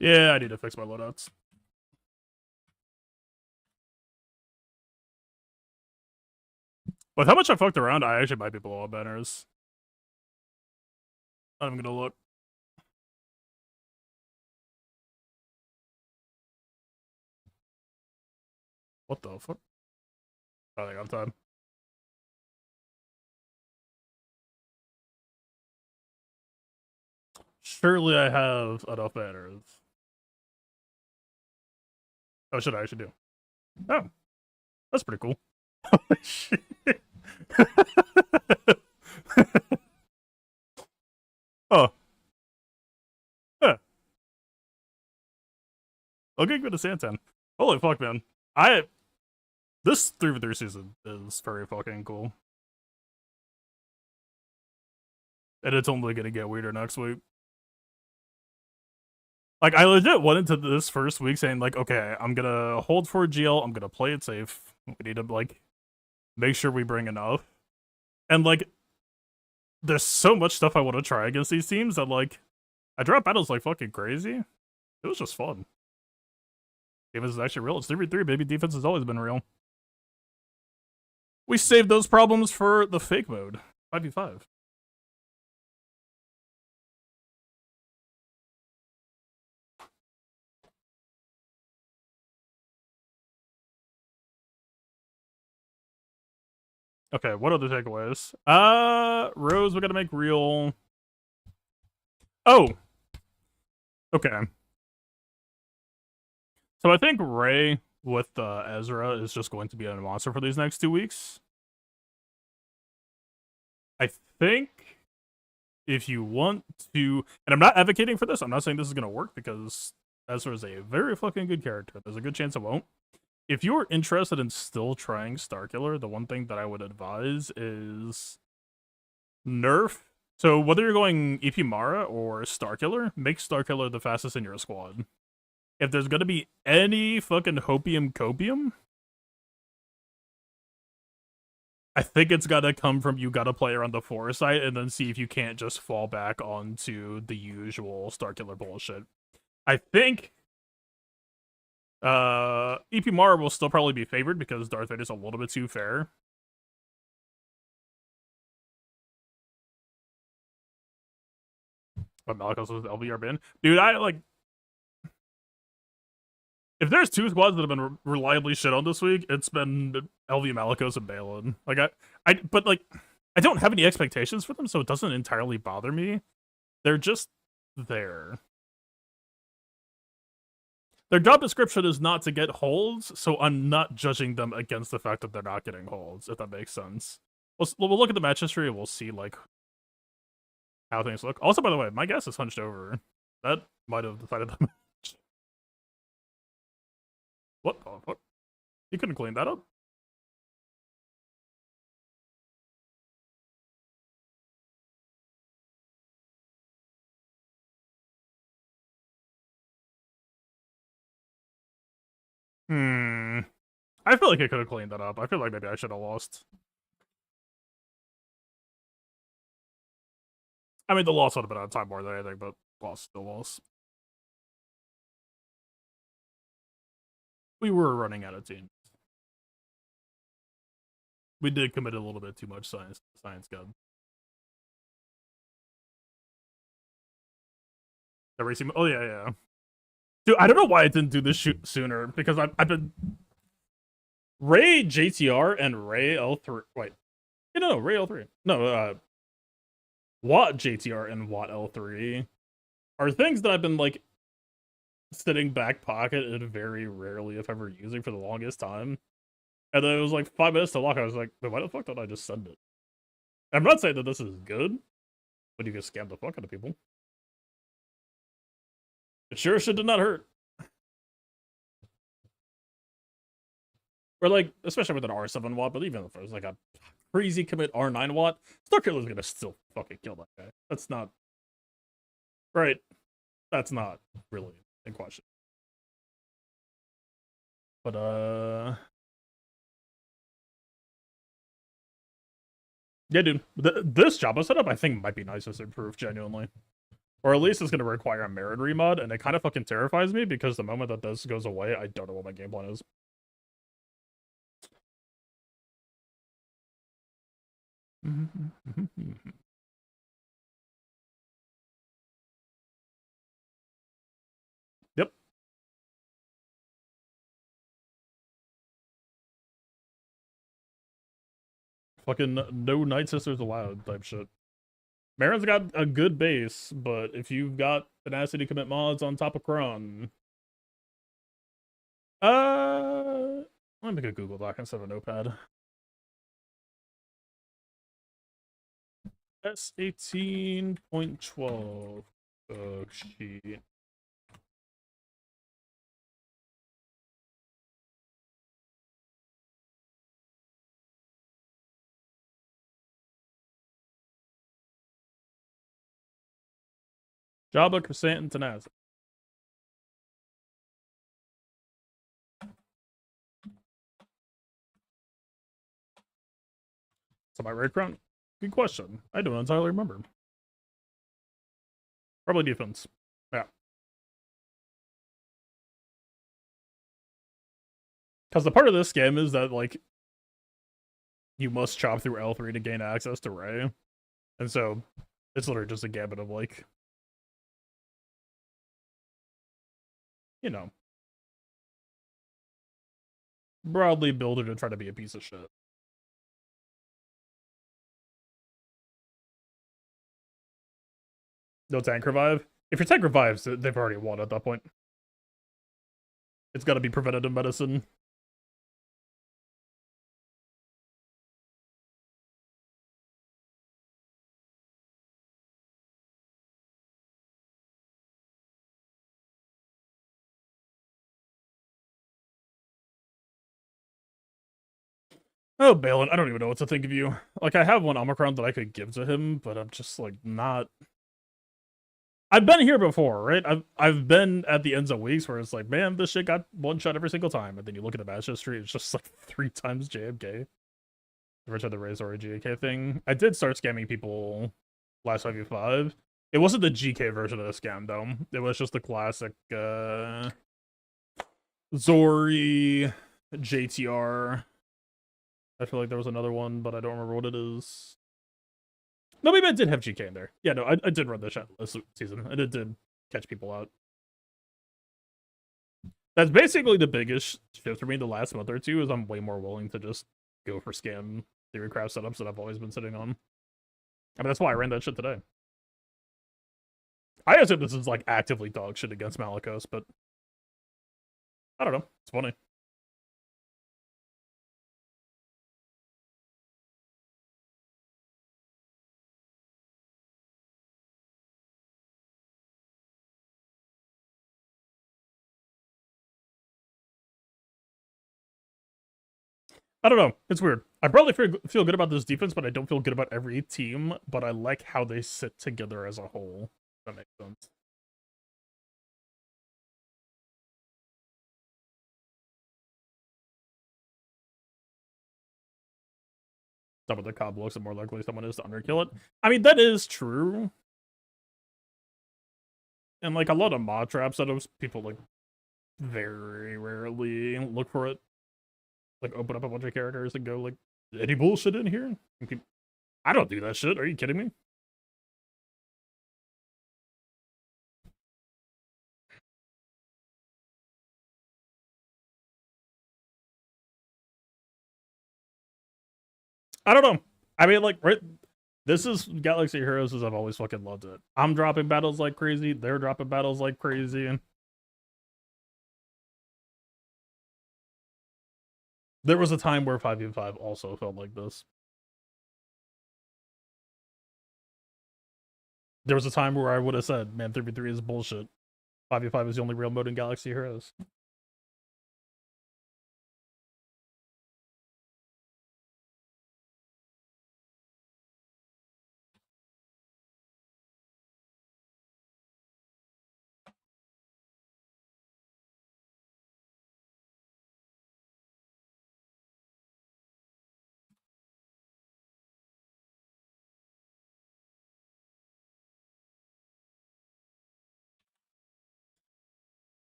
Yeah, I need to fix my loadouts. With how much I fucked around, I actually might be below banners. I'm gonna look. What the fuck? I think I'm time. Surely I have enough banners. What should I actually do? Oh, that's pretty cool. Holy shit. Oh. Yeah. Okay, go to Santan. Holy fuck, man. This 3v3 season is very fucking cool. And it's only gonna get weirder next week. Like, I legit went into this first week saying, like, okay, I'm gonna hold for GL, I'm gonna play it safe. We need to, like, make sure we bring enough. And, like, there's so much stuff I want to try against these teams that, like, I dropped battles like fucking crazy. It was just fun. Defense is actually real. It's 3v3, baby. Defense has always been real. We saved those problems for the fake mode. 5v5. Okay, what other takeaways? Rose, we gotta make real. Oh! Okay. So I think Ray with Ezra is just going to be a monster for these next 2 weeks. I think if you want to, and I'm not advocating for this, I'm not saying this is going to work because Ezra is a very fucking good character. There's a good chance it won't. If you're interested in still trying Starkiller, the one thing that I would advise is nerf. So whether you're going EP Mara or Starkiller, make Starkiller the fastest in your squad. If there's gonna be any fucking hopium copium, I think it's gotta come from you gotta play around the foresight and then see if you can't just fall back onto the usual Starkiller bullshit. I think EP Mara will still probably be favored because Darth Vader's a little bit too fair. But Malicos was LVR bin. Dude, I like. If there's 2 squads that have been reliably shit on this week, it's been LV Malicos and Balin. Like but like I don't have any expectations for them, so it doesn't entirely bother me. They're just there. Their job description is not to get holds, so I'm not judging them against the fact that they're not getting holds, if that makes sense. We'll look at the match history and we'll see like how things look. Also, by the way, my guess is hunched over. That might have decided the match. What the fuck? You couldn't clean that up? I feel like I could have cleaned that up. I feel like maybe I should have lost. I mean, the loss would have been on time more than anything, but loss still loss. We were running out of teams. We did commit a little bit too much science god. Oh yeah. Dude, I don't know why I didn't do this shoot sooner because I've been Ray JTR and Ray L3. Wait, no, Ray L3. No, Watt JTR and Watt L3 are things that I've been like sitting back pocket and very rarely, if ever, using for the longest time. And then it was like 5 minutes to lock. I was like, why the fuck don't I just send it? I'm not saying that this is good, but you can scam the fuck out of people. It sure shit did not hurt. Or like, especially with an R7 watt, but even if it was like a crazy commit R9 watt, Starkiller's gonna still fucking kill that guy. That's not right. That's not really in question. But yeah, dude, this Jabba setup I think might be nice as improved genuinely. Or at least it's going to require a merit remod, and it kind of fucking terrifies me because the moment that this goes away, I don't know what my game plan is. Yep. Fucking no Night Sisters allowed type shit. Marin's got a good base, but if you've got tenacity commit mods on top of Kron, let me make a Google Doc instead of a notepad. S18.12 bug sheet. Jabba, Crescent, and Tenacity. So my raid crown? Good question. I don't entirely remember. Probably defense. Yeah. Because the part of this game is that, like, you must chop through L3 to gain access to Ray. And so, it's literally just a gambit of, like, you know, broadly builder to try to be a piece of shit. No tank revive? If your tank revives, they've already won at that point. It's gotta be preventative medicine. Oh, Balin, I don't even know what to think of you. Like, I have one Omicron that I could give to him, but I'm just, like, not... I've been here before, right? I've been at the ends of weeks where it's like, man, this shit got one shot every single time, and then you look at the match history, it's just like 3 times JMK. Ever tried the Razor or GK thing? I did start scamming people last 5v5. It wasn't the GK version of the scam, though. It was just the classic, Zori, JTR. I feel like there was another one, but I don't remember what it is. No, maybe I did have GK in there. Yeah, no, I did run the shot this season, and it did catch people out. That's basically the biggest shift for me the last month or two, is I'm way more willing to just go for scam theory craft setups that I've always been sitting on. I mean, that's why I ran that shit today. I assume this is, like, actively dog shit against Malicos, but I don't know. It's funny. I don't know. It's weird. I probably feel good about this defense, but I don't feel good about every team, but I like how they sit together as a whole. If that makes sense. Some of the cob looks, and more likely someone is to underkill it. I mean, that is true. And, like, a lot of mod trap setups, people, like, very rarely look for it. Like, open up a bunch of characters and go, like, any bullshit in here? I don't do that shit. Are you kidding me? I don't know. I mean, like, right, this is Galaxy Heroes as I've always fucking loved it. I'm dropping battles like crazy. They're dropping battles like crazy. There was a time where 5v5 also felt like this. There was a time where I would have said, man, 3v3 is bullshit. 5v5 is the only real mode in Galaxy Heroes.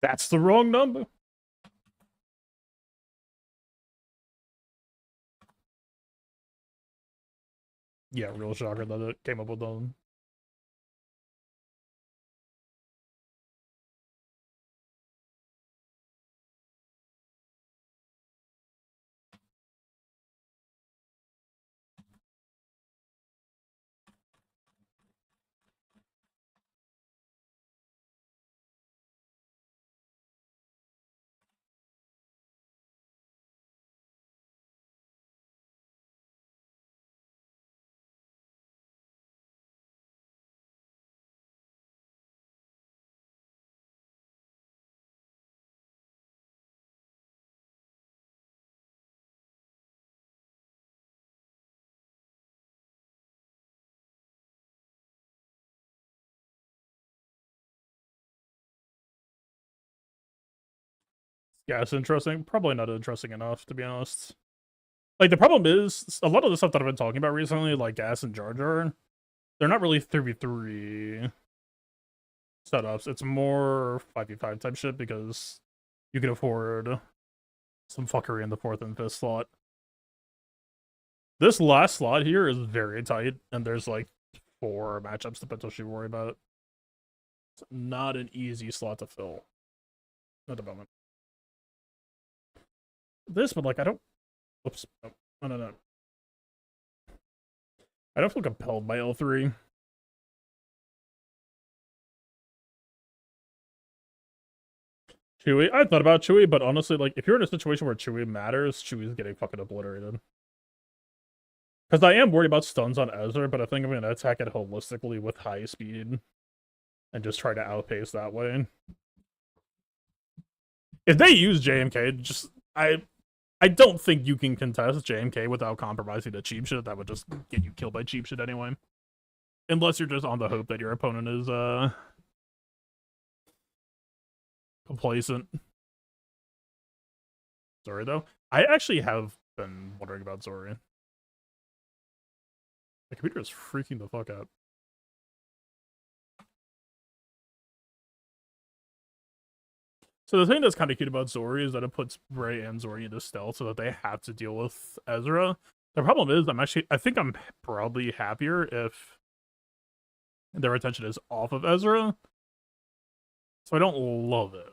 That's the wrong number. Yeah, real shocker that it came up with them. Yeah, it's interesting. Probably not interesting enough, to be honest. Like, the problem is, a lot of the stuff that I've been talking about recently, like Gas and Jar Jar, they're not really 3v3 setups. It's more 5v5 type shit because you can afford some fuckery in the 4th and 5th slot. This last slot here is very tight, and there's like 4 matchups to potentially worry about. It's not an easy slot to fill at the moment. This, but like, I don't. Whoops. No. I don't feel compelled by L3. Chewy, I thought about Chewy, but honestly, like, if you're in a situation where Chewy matters, Chewy's getting fucking obliterated. Because I am worried about stuns on Ezra, but I think I'm going to attack it holistically with high speed and just try to outpace that way. If they use JMK, just I don't think you can contest JMK without compromising the cheap shit. That would just get you killed by cheap shit anyway. Unless you're just on the hope that your opponent is complacent. Sorry though. I actually have been wondering about Zori. The computer is freaking the fuck out. So the thing that's kind of cute about Zori is that it puts Ray and Zori into stealth so that they have to deal with Ezra. The problem is I think I'm probably happier if their attention is off of Ezra. So I don't love it.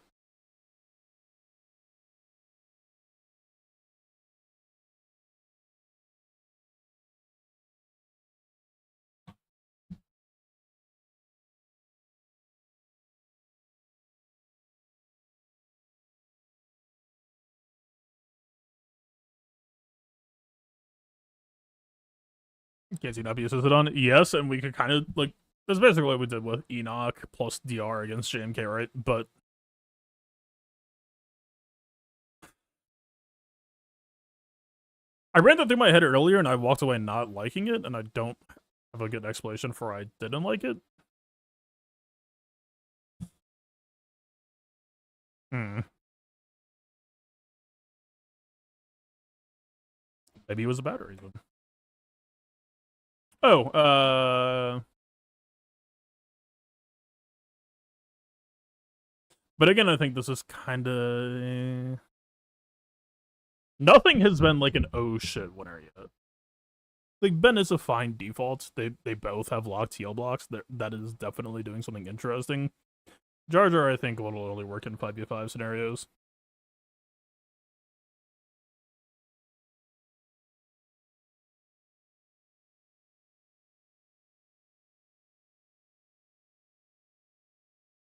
Can't see enough uses it on. Yes, and we could kind of like that's basically what we did with Enoch plus DR against JMK, right? But I ran that through my head earlier and I walked away not liking it, and I don't have a good explanation for why I didn't like it. Maybe it was a better reason. Oh, but again, I think this is kind of nothing has been like an oh shit winner yet. Like Ben is a fine default. They both have locked heal blocks. That is definitely doing something interesting. Jar Jar, I think, will only work in 5v5 scenarios.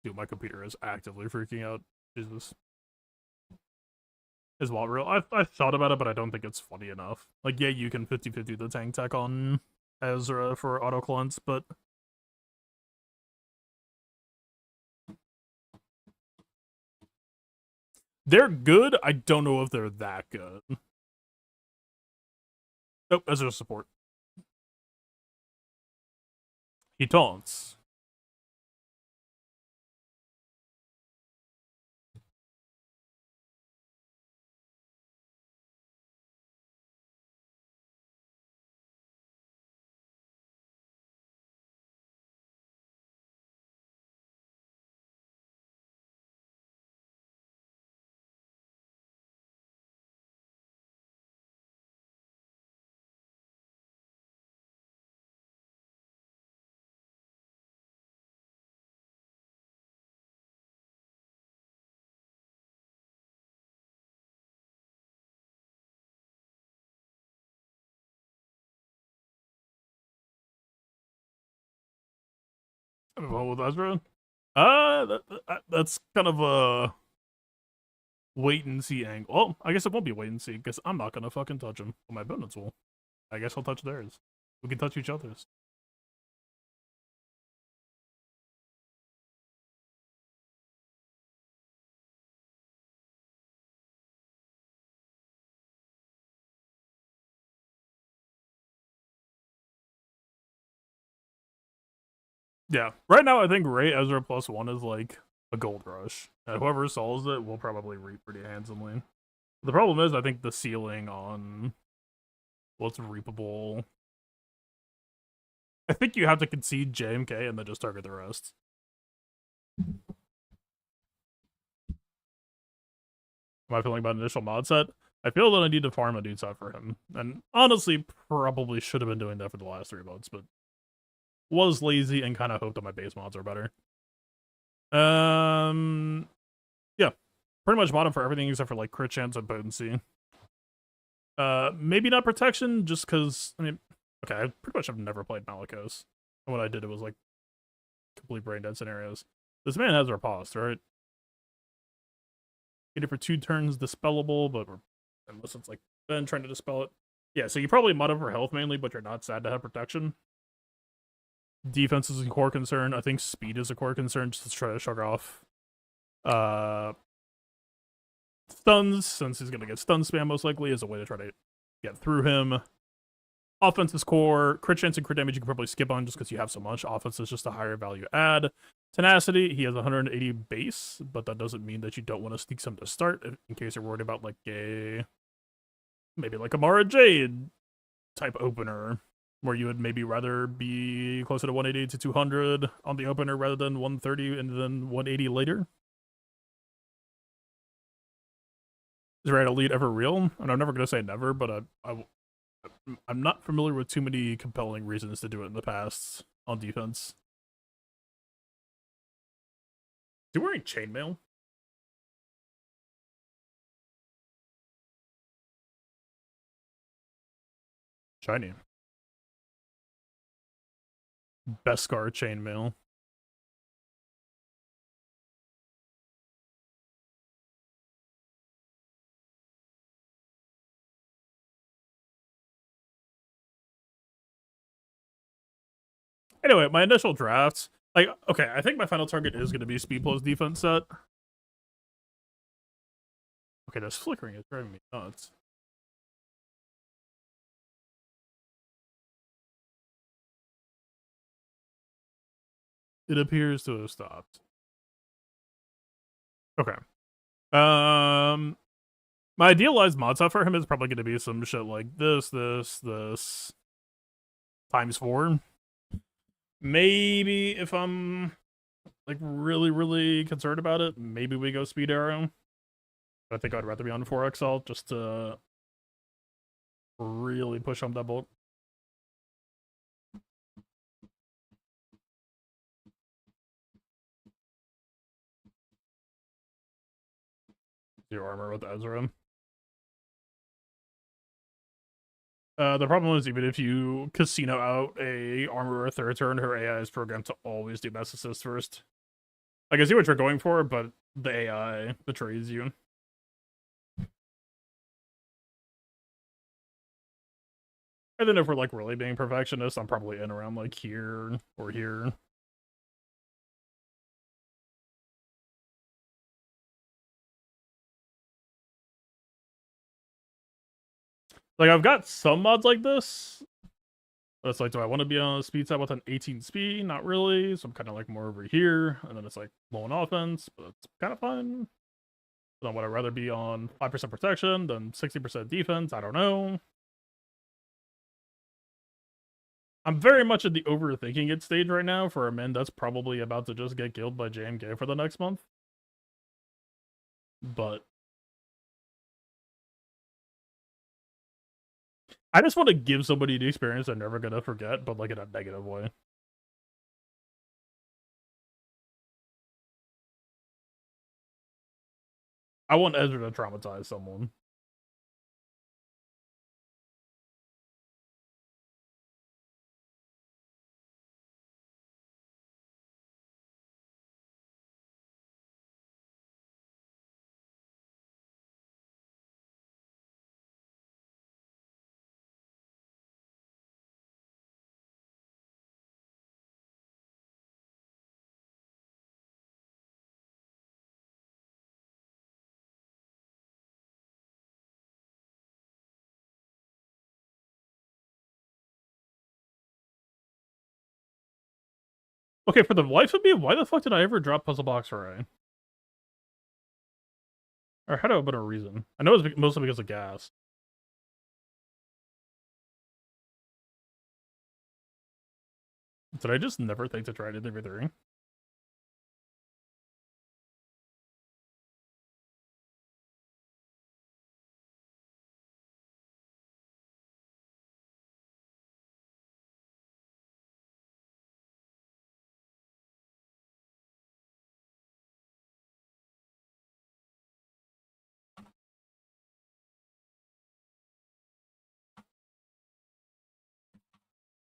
Dude, my computer is actively freaking out. Jesus. Is what real? I thought about it, but I don't think it's funny enough. Like, yeah, you can 50-50 the tank tech on Ezra for auto cleanse, but they're good. I don't know if they're that good. Oh, Ezra support. He taunts. Well, with Ezra, that's kind of a wait and see angle. Well, I guess it won't be wait and see because I'm not gonna fucking touch him with my opponent's will. I guess I'll touch theirs. We can touch each other's. Yeah, right now I think Ray Ezra +1 is like a gold rush. And whoever solves it will probably reap pretty handsomely. The problem is, I think the ceiling on what's reapable. I think you have to concede JMK and then just target the rest. Am I feeling about initial mod set? I feel that I need to farm a dude set for him. And honestly, probably should have been doing that for the last 3 mods, but was lazy and kind of hoped that my base mods are better. Yeah. Pretty much mod him for everything except for like crit chance and potency. Maybe not protection, just because, I mean, okay, I pretty much have never played Malicos. And what I did, it was like complete brain dead scenarios. This man has riposte, right? Get it for 2 turns, dispellable, but unless it's like Ben trying to dispel it. Yeah, so you probably mod him for health mainly, but you're not sad to have protection. Defense is a core concern. I think speed is a core concern, just to try to shrug off stuns, since he's gonna get stun spam most likely, is a way to try to get through him. Offense is core. Crit chance and crit damage you can probably skip on just because you have so much. Offense is just a higher value add. Tenacity, he has 180 base, but that doesn't mean that you don't want to sneak some to start, in case you're worried about like maybe like a Mara Jade type opener, where you would maybe rather be closer to 180 to 200 on the opener rather than 130 and then 180 later. Is Red Elite ever real? And I'm never going to say never, but I'm not familiar with too many compelling reasons to do it in the past on defense. Is he wearing chainmail? Shiny. Beskar chainmail. Anyway, my initial drafts, like, okay, I think my final target is going to be speed plus defense set. Okay, this flickering is driving me nuts. It appears to have stopped. Okay. My idealized mod set for him is probably going to be some shit like this times 4. Maybe if I'm like really, really concerned about it, maybe we go speed arrow. But I think I'd rather be on 4XL just to really push home that bolt. Zero armor with Ezra. The problem is, even if you casino out a armor or 3rd turn, her AI is programmed to always do mass assist first. I can see what you're going for, but the AI betrays you. And then if we're like really being perfectionists, I'm probably in around like here or here. Like, I've got some mods like this. But it's like, do I want to be on a speed set with an 18 speed? Not really. So I'm kind of like more over here. And then it's like low on offense, but it's kind of fun. Then would I rather be on 5% protection than 60% defense? I don't know. I'm very much at the overthinking it stage right now for a man that's probably about to just get killed by JMK for the next month. But I just want to give somebody the experience they're never gonna forget, but like in a negative way. I want Ezra to traumatize someone. Okay, for the life of me, why the fuck did I ever drop Puzzle Box Array? Or had to have been a reason. I know it's mostly because of gas. Did I just never think to try it in 3v3?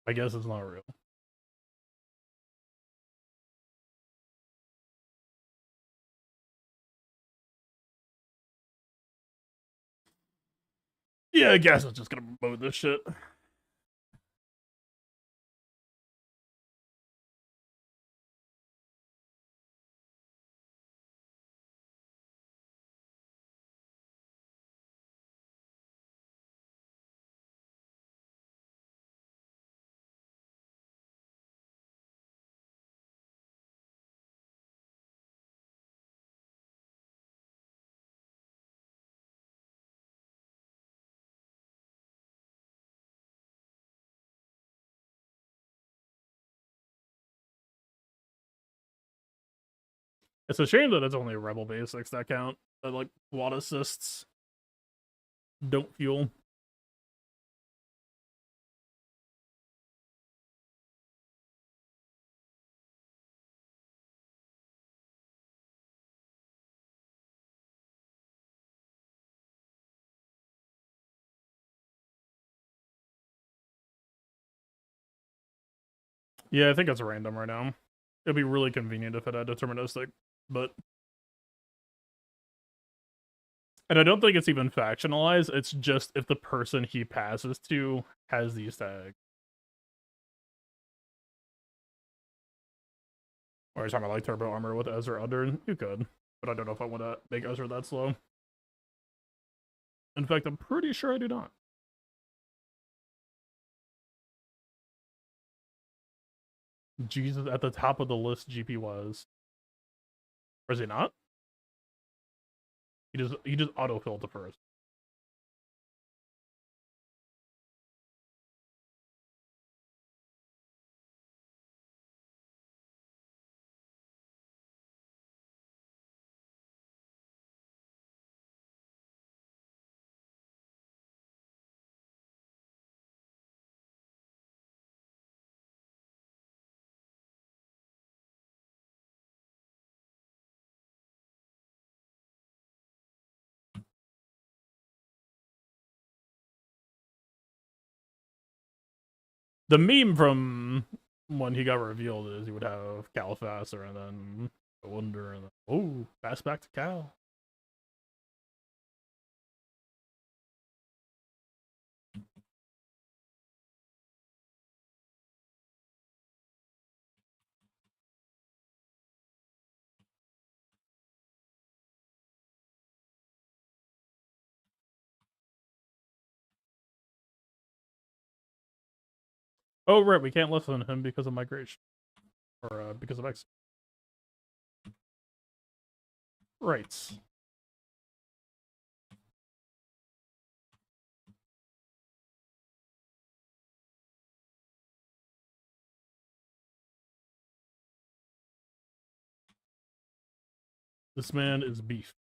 I guess it's not real. Yeah, I guess it's just gonna promote this shit. It's a shame that it's only Rebel basics that count. That like quad assists don't fuel. Yeah, I think it's random right now. It'd be really convenient if it had deterministic, but and I don't think it's even factionalized. It's just if the person he passes to has these tags. Or are you talking about like turbo armor with Ezra under? You could, but I don't know if I want to make Ezra that slow. In fact, I'm pretty sure I do not. Jesus, at the top of the list, GP was. Or is he not? He just autofilled the first. The meme from when he got revealed is he would have Cal faster and then Wonder and then, oh, pass back to Cal. Oh, right, we can't listen to him because of migration. Or because of X. Right. This man is beef.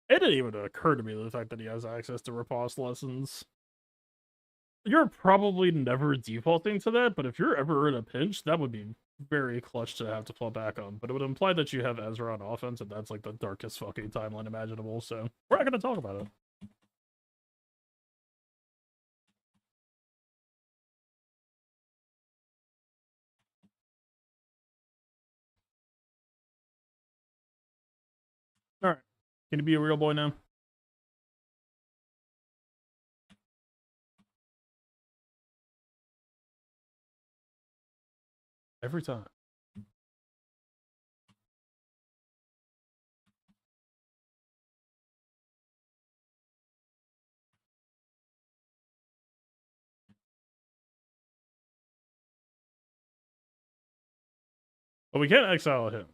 It didn't even occur to me the fact that he has access to riposte lessons. You're probably never defaulting to that, but if you're ever in a pinch, that would be very clutch to have to fall back on. But it would imply that you have Ezra on offense, and that's like the darkest fucking timeline imaginable, so we're not gonna talk about it. Alright. Can you be a real boy now? Every time. But we can't exile him.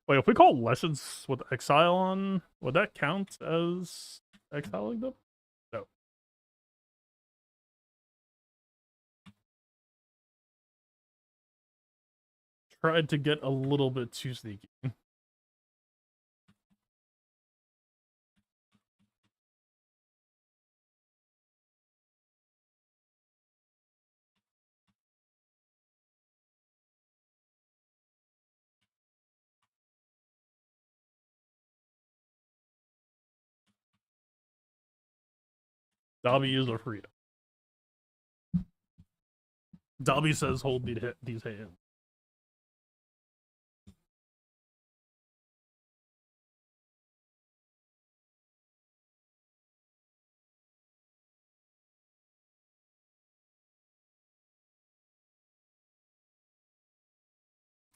Wait, if we call lessons with exile on, would that count as exiling them? No. Tried to get a little bit too sneaky. Dobby is a freedom. Dobby says hold these hands.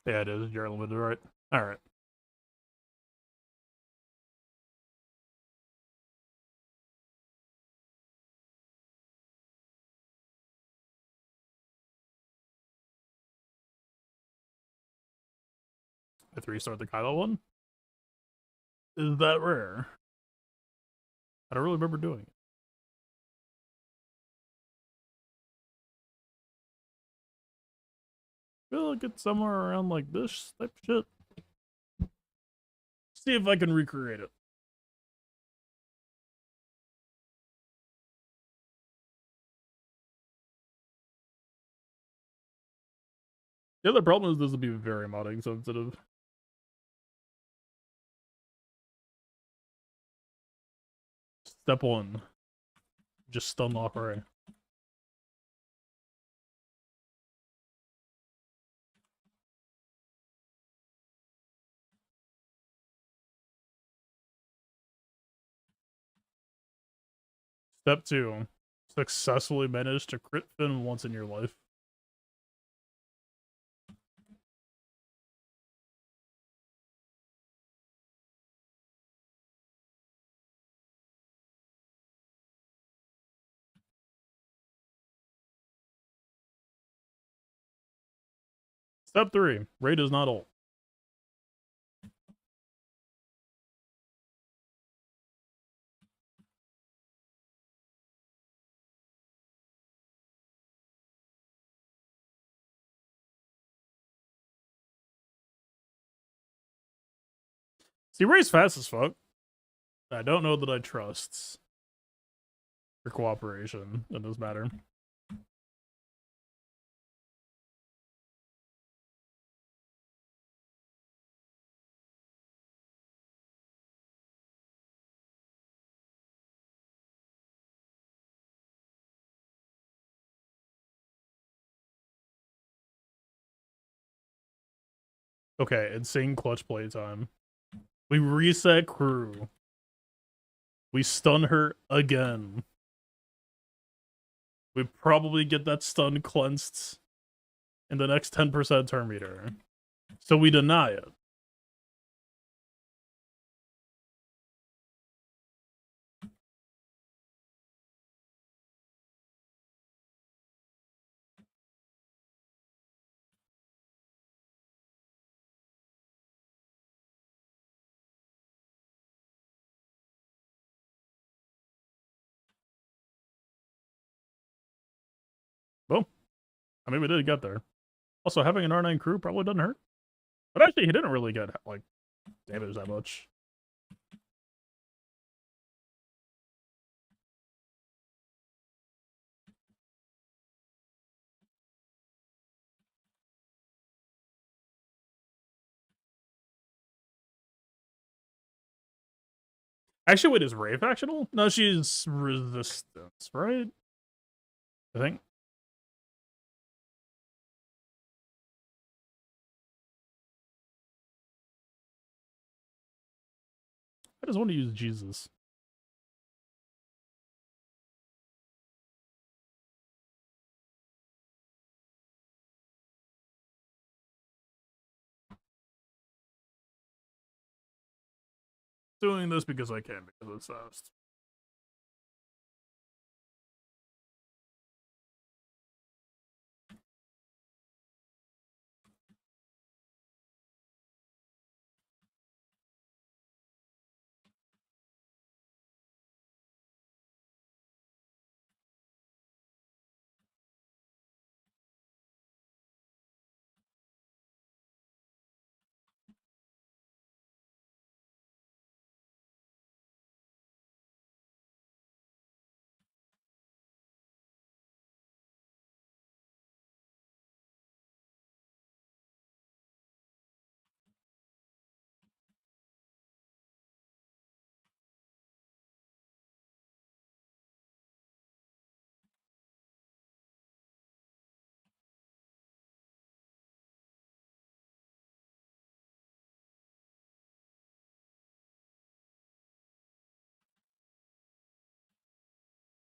Yeah, it is. You're limited, right? All right. I 3-star the Kylo one. Is that rare? I don't really remember doing it. I feel like it's somewhere around like this type of shit. See if I can recreate it. The other problem is this will be very modding sensitive. Step 1. Just stun lock array. Step 2. Successfully manage to crit fin once in your life. Step 3. Raid is not ult. See, Ray's fast as fuck. I don't know that I trust for cooperation in this matter. Okay, insane clutch play time. We reset crew. We stun her again. We probably get that stun cleansed in the next 10% turn meter. So we deny it. Well, I mean, we did get there. Also, having an R9 crew probably doesn't hurt. But actually, he didn't really get, like, damage that much. Actually, wait, is Ray factional? No, she's resistance, right? I think. I just want to use Jesus. doing this because I can, because it's fast.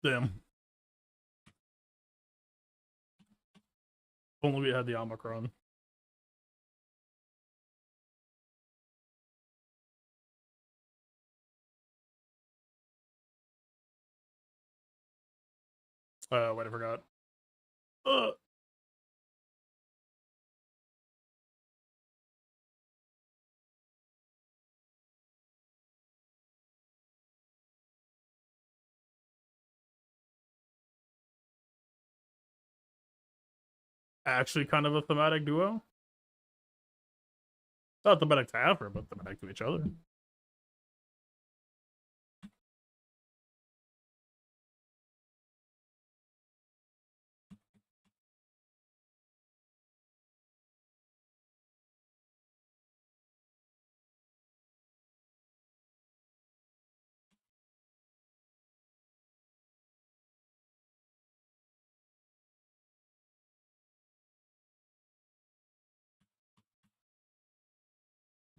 Damn. If only we had the Omicron. Wait, I forgot. Uh, Actually, kind of a thematic duo. Not thematic to Afro, but thematic to each other.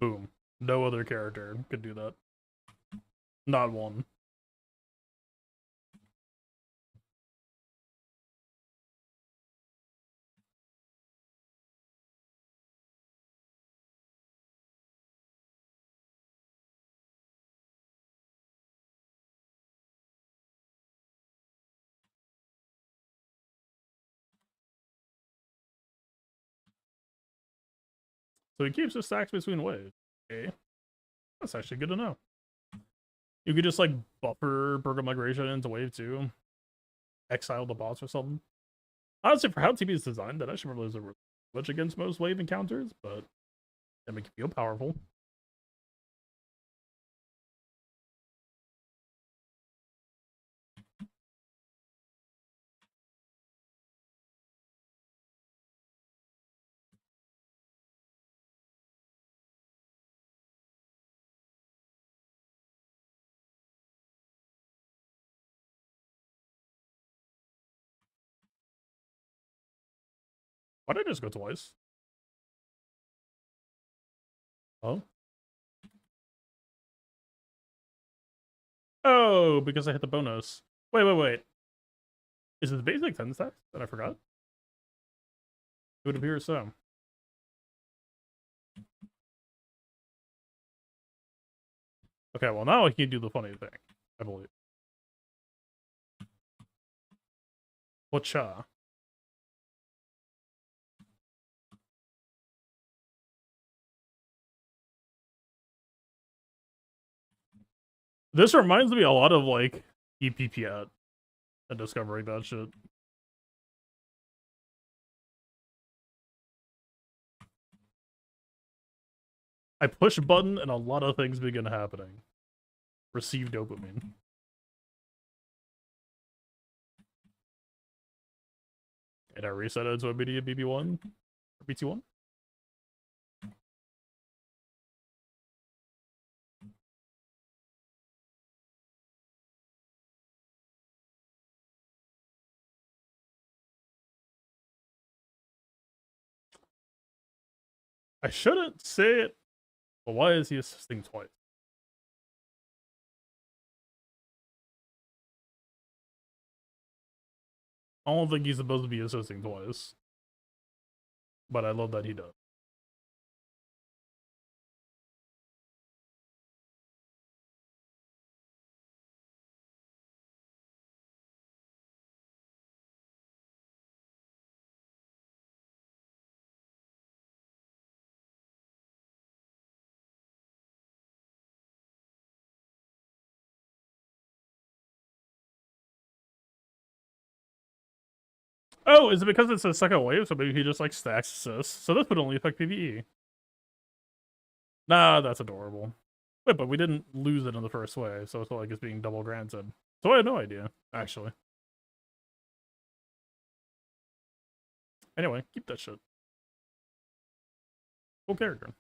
Boom. No other character could do that. Not one. So he keeps his stacks between waves. Okay. That's actually good to know. You could just like buffer Burger Migration into wave 2. Exile the boss or something. Honestly, for how TB is designed, that actually really is a much against most wave encounters, but it make you feel powerful. Why did I just go twice? Oh. Oh, because I hit the bonus. Wait. Is it the basic 10 stacks that I forgot? It would appear so. Okay, well now I can do the funny thing, I believe. Whatcha? This reminds me a lot of like EPP and discovering that shit. I push a button and a lot of things begin happening. Receive dopamine. And I reset it to a BB1 or BT1. I shouldn't say it, but why is he assisting twice? I don't think he's supposed to be assisting twice. But I love that he does. Oh, is it because it's a second wave? So maybe he just like stacks assists. So this would only affect PvE. Nah, that's adorable. Wait, but we didn't lose it in the first wave, so it's not like it's being double granted. So I had no idea, actually. Anyway, keep that shit. Cool character.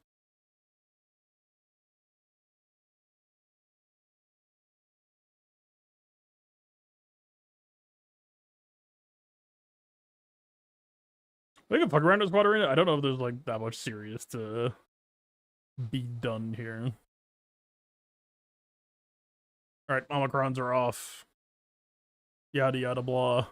We can fuck around with Squad Arena. I don't know if there's like that much serious to be done here. Alright, Omicrons are off. Yada yada blah.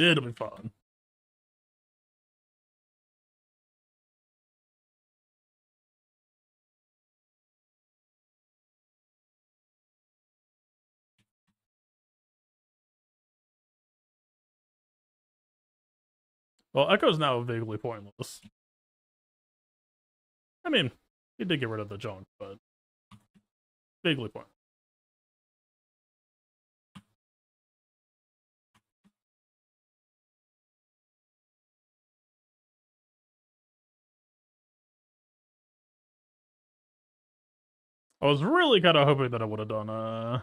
It'll be fun. Well, Echo's now vaguely pointless. I mean, he did get rid of the junk, but vaguely pointless. I was really kind of hoping that I would have done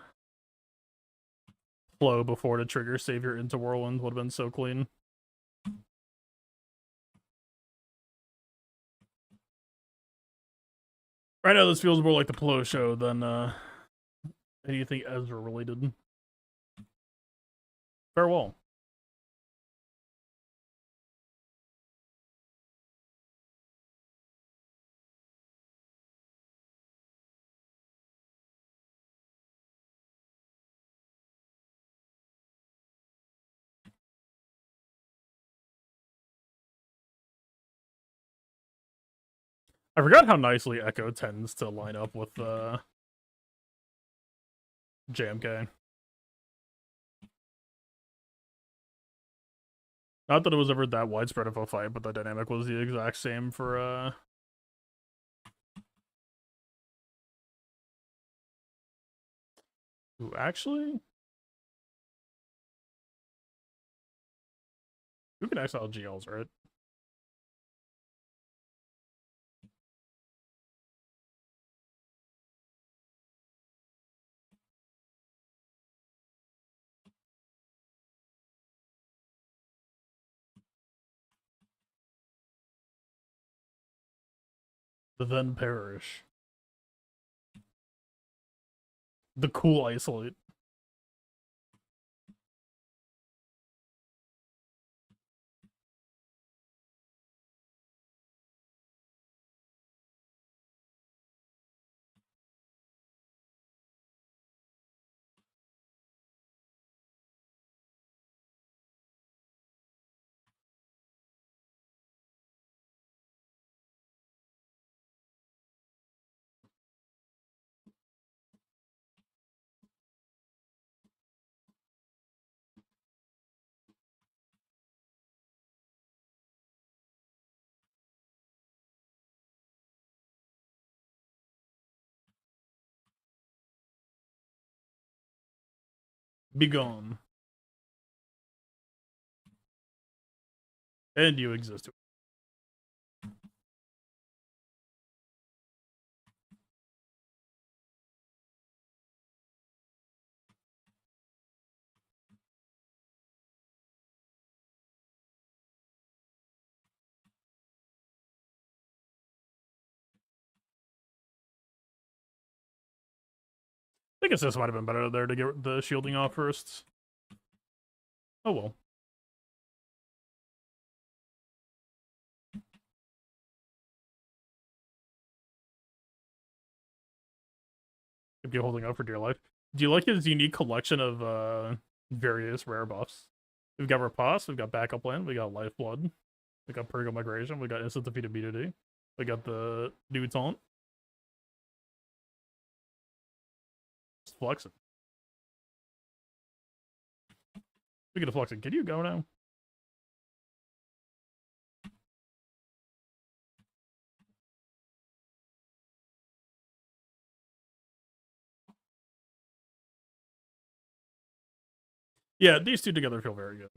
flow before the trigger savior into Whirlwind would have been so clean. Right now, this feels more like the Plo show than anything Ezra related. Farewell. I forgot how nicely Echo tends to line up with JMK. Not that it was ever that widespread of a fight, but the dynamic was the exact same for Ooh, actually, we can exile GLs, right? The then perish. The cool isolate. Be gone. And you exist. I think assist might have been better there to get the shielding off first. Oh well. Keep you holding up for dear life. Do you like his unique collection of various rare buffs? We've got Riposte, we've got Backup Land, we got Lifeblood, we got Purgo Migration, we got Instant Defeat Immunity, we got the new taunt. Just flexing. Speaking of flexing, can you go now? Yeah, these two together feel very good.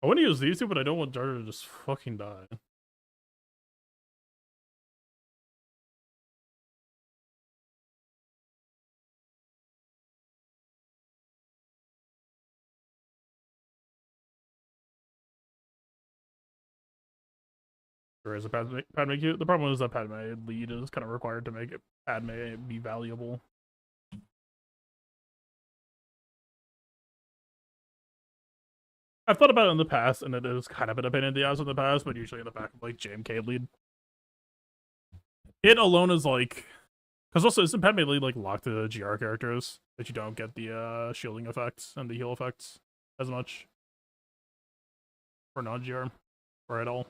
I want to use these two, but I don't want Jar to just fucking die. Or is it Padme cute? The problem is that Padme lead is kind of required to make it Padme be valuable. I've thought about it in the past, and it is kind of been a pain in the ass in the past, but usually in the back of like JMK lead. It alone is like, because also isn't Padme lead like locked to GR characters that you don't get the shielding effects and the heal effects as much for non-GR or at all.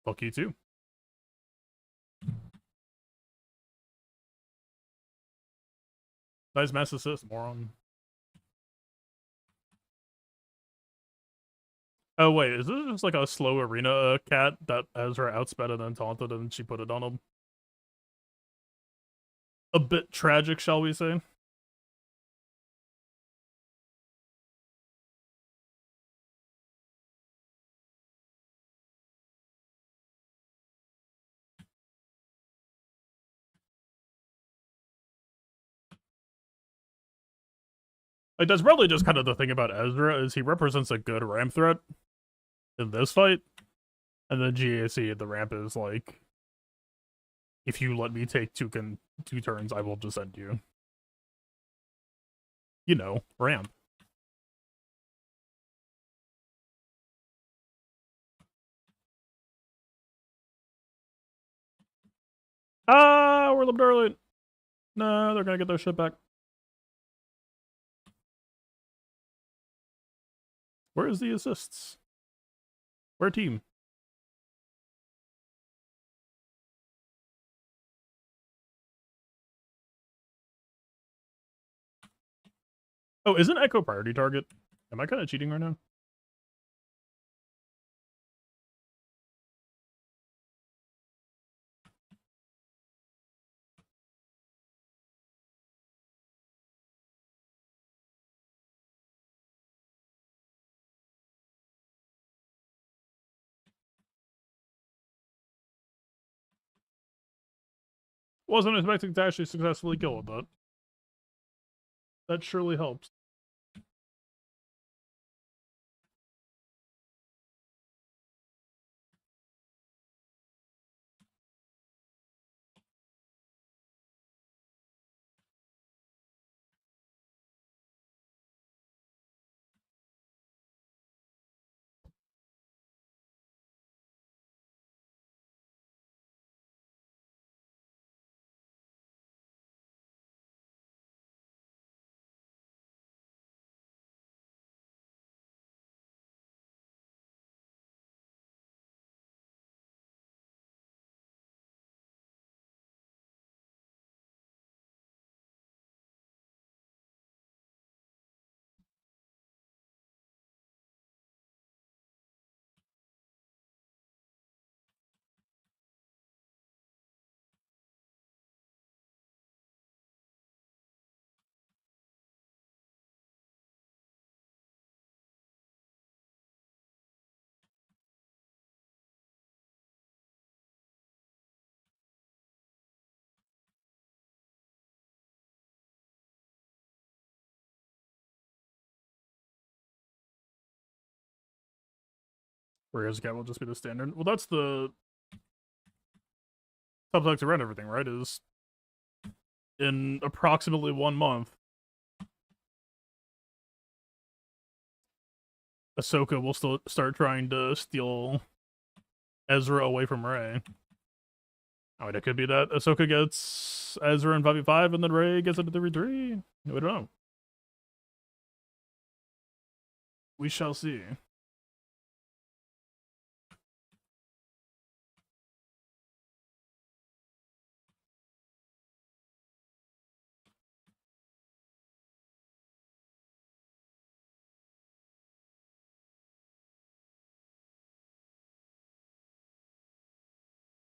Fuck you too. Nice mass assist, moron. Oh wait, is this just like a slow arena cat that Ezra outsped and then taunted and she put it on him? A bit tragic, shall we say? Like that's probably just kind of the thing about Ezra is he represents a good ramp threat in this fight, and then GAC at the ramp is like, if you let me take two turns, I will just end you. You know, ramp. Ah, we're limited early. No, they're gonna get their shit back. Where is the assists? Where team? Oh, isn't Echo priority target? Am I kind of cheating right now? Wasn't expecting to actually successfully kill it, but that surely helps. Whereas Cat will just be the standard. Well, that's the subtext around everything, right? Is in approximately 1 month, Ahsoka will still start trying to steal Ezra away from Rey. Oh, it could be that Ahsoka gets Ezra in 5v5 and then Rey gets it at 3v3. We don't know. We shall see.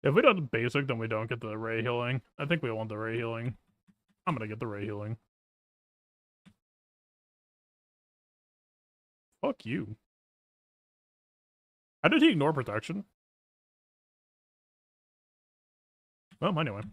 If we don't basic, then we don't get the Rey healing. I think we want the Rey healing. I'm gonna get the Rey healing. Fuck you. How did he ignore protection? Well, anyway.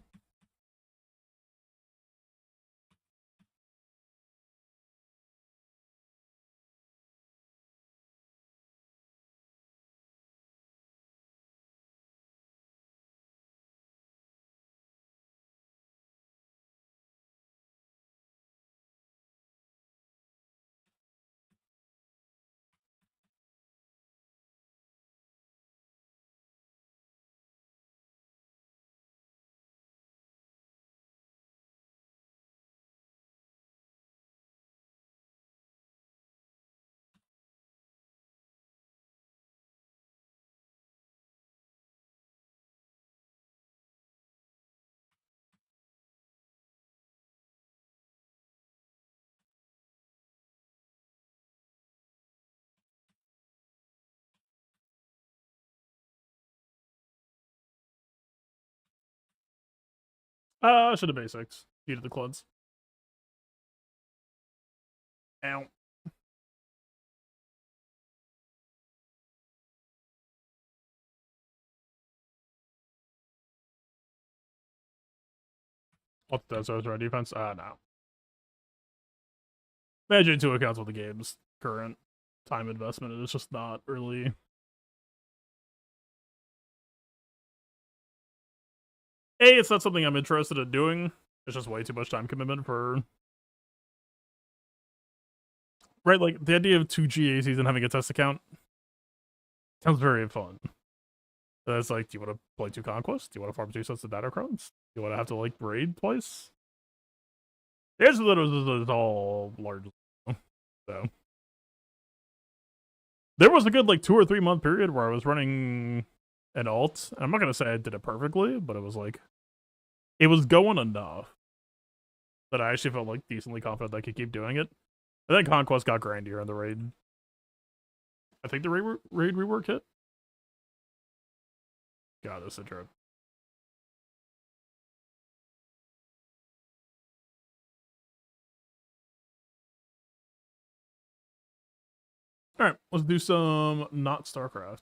Should have basics. Due to the cluds. Ow. What does our defense? No. Imagine 2 accounts with the game's current time investment. It's just not really. It's not something I'm interested in doing. It's just way too much time commitment for. Right, like the idea of 2 GACs and having a test account sounds very fun. But it's like, do you want to play 2 conquests? Do you want to farm 2 sets of datacrones? Do you want to have to like raid twice? The answer to that is all large. So there was a good like 2 or 3 month period where I was running an alt. I'm not gonna say I did it perfectly, but it was like it was going enough that I actually felt like decently confident that I could keep doing it. And then Conquest got grindier in the raid. I think the raid rework hit. God, this is a trip. Alright, let's do some not StarCraft.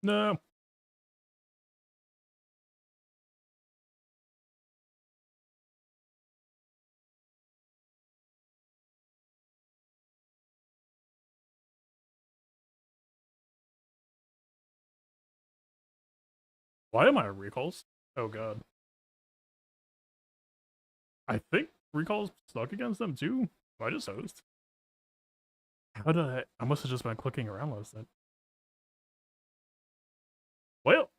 No. Why am I recalls? Oh god. I think recalls stuck against them too. I just host. How did I must have just been clicking around last night. Well,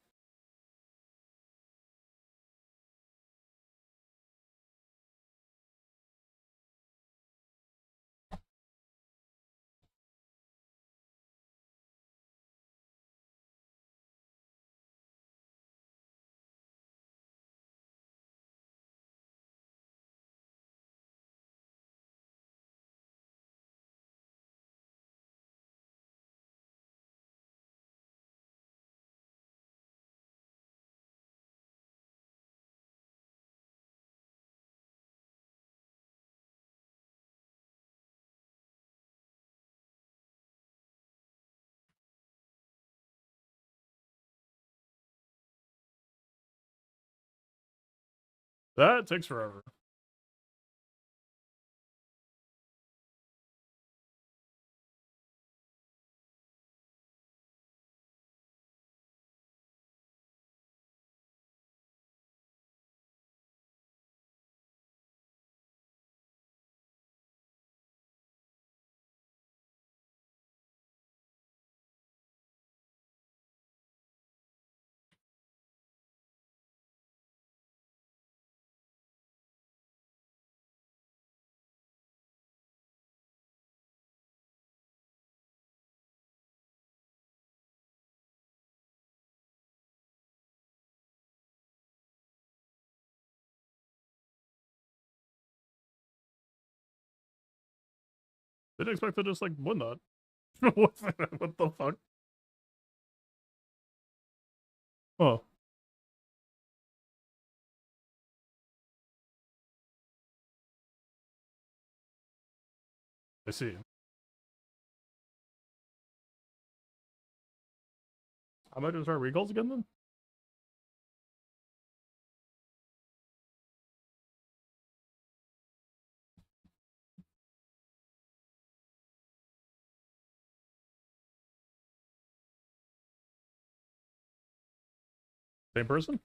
That takes forever. Didn't expect to just like win that. What the fuck? Oh, I see. I might just start recalls again then. Same person?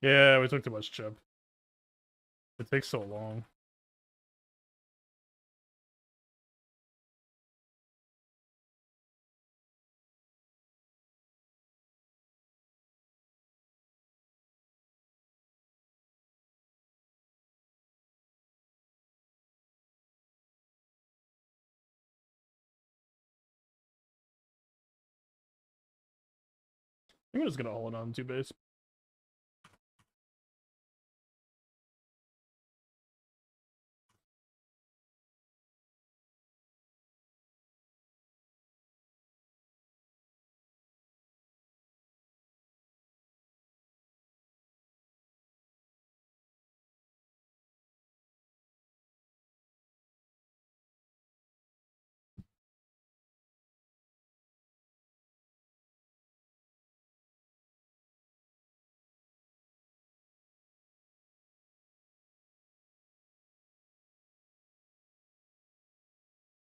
Yeah, we took too much chip. It takes so long. I'm just gonna hold on to base.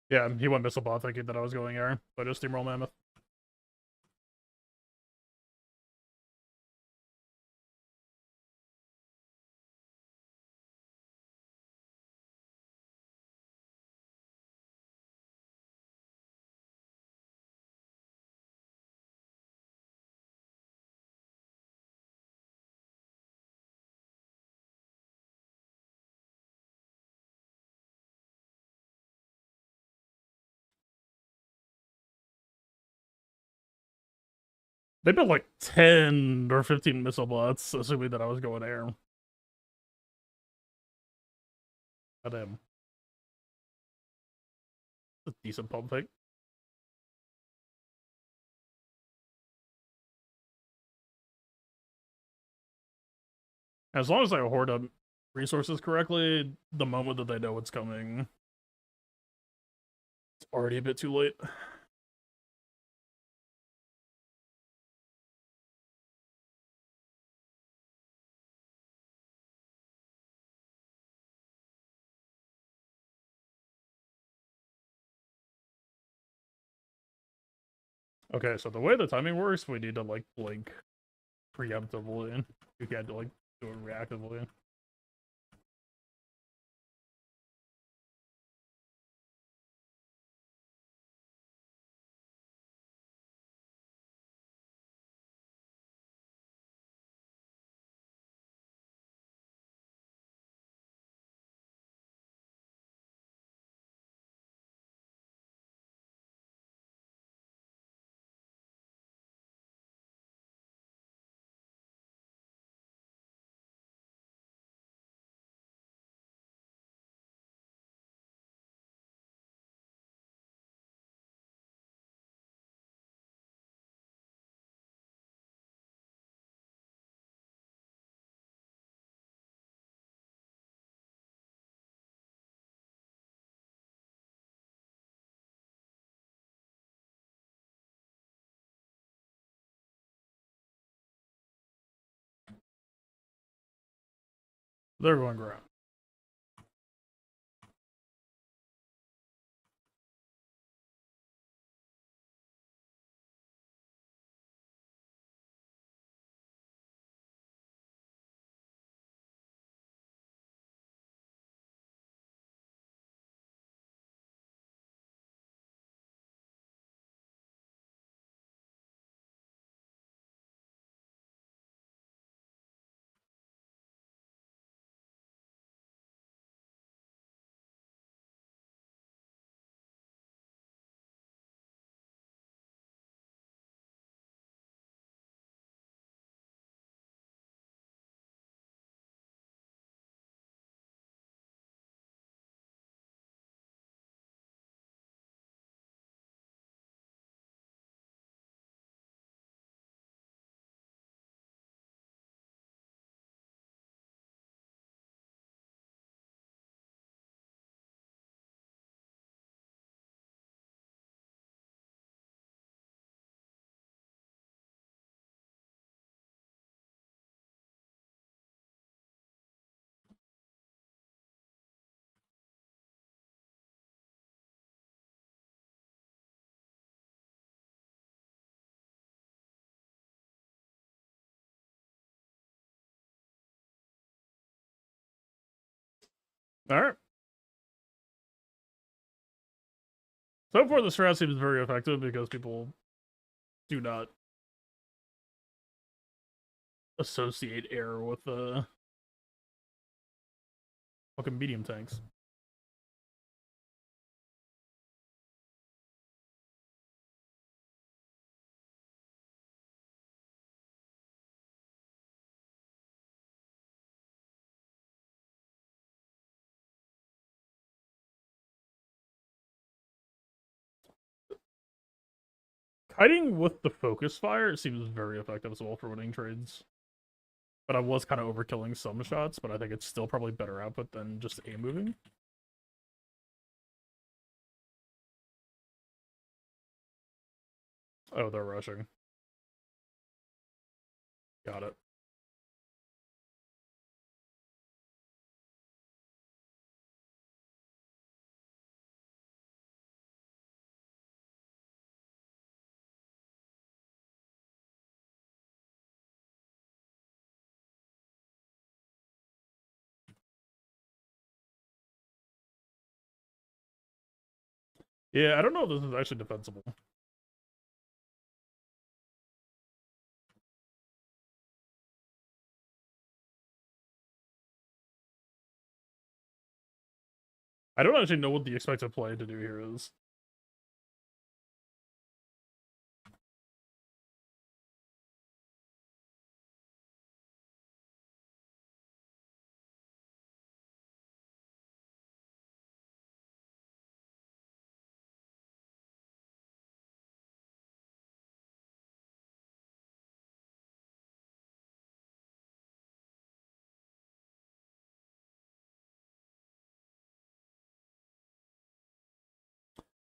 Yeah, he went missile bot thinking that I was going air, so I just steamroll mammoth. They built like 10 or 15 missile bots, assuming that I was going air. Goddamn. A decent pump fake. As long as I hoard up resources correctly, the moment that they know what's coming, it's already a bit too late. Okay, so the way the timing works, we need to like blink preemptively. You can't like do it reactively. They're going ground. All right. So far, the strat seems very effective because people do not associate air with the fucking medium tanks. Kiting with the focus fire seems very effective as well for winning trades. But I was kind of overkilling some shots, but I think it's still probably better output than just A moving. Oh, they're rushing. Got it. Yeah, I don't know if this is actually defensible. I don't actually know what the expected play to do here is.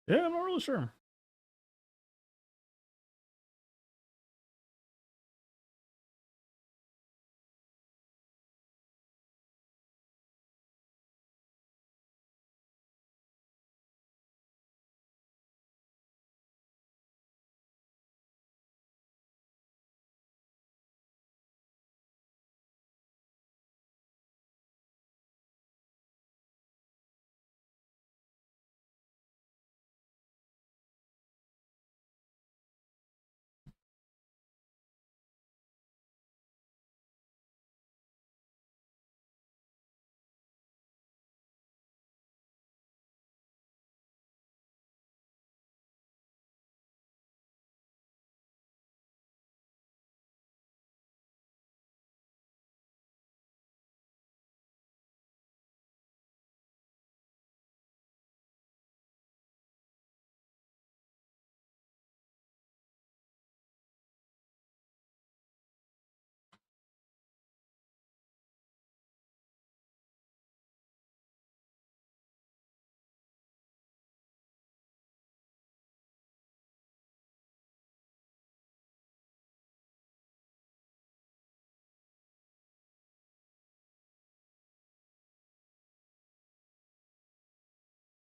Yeah, I'm not really sure.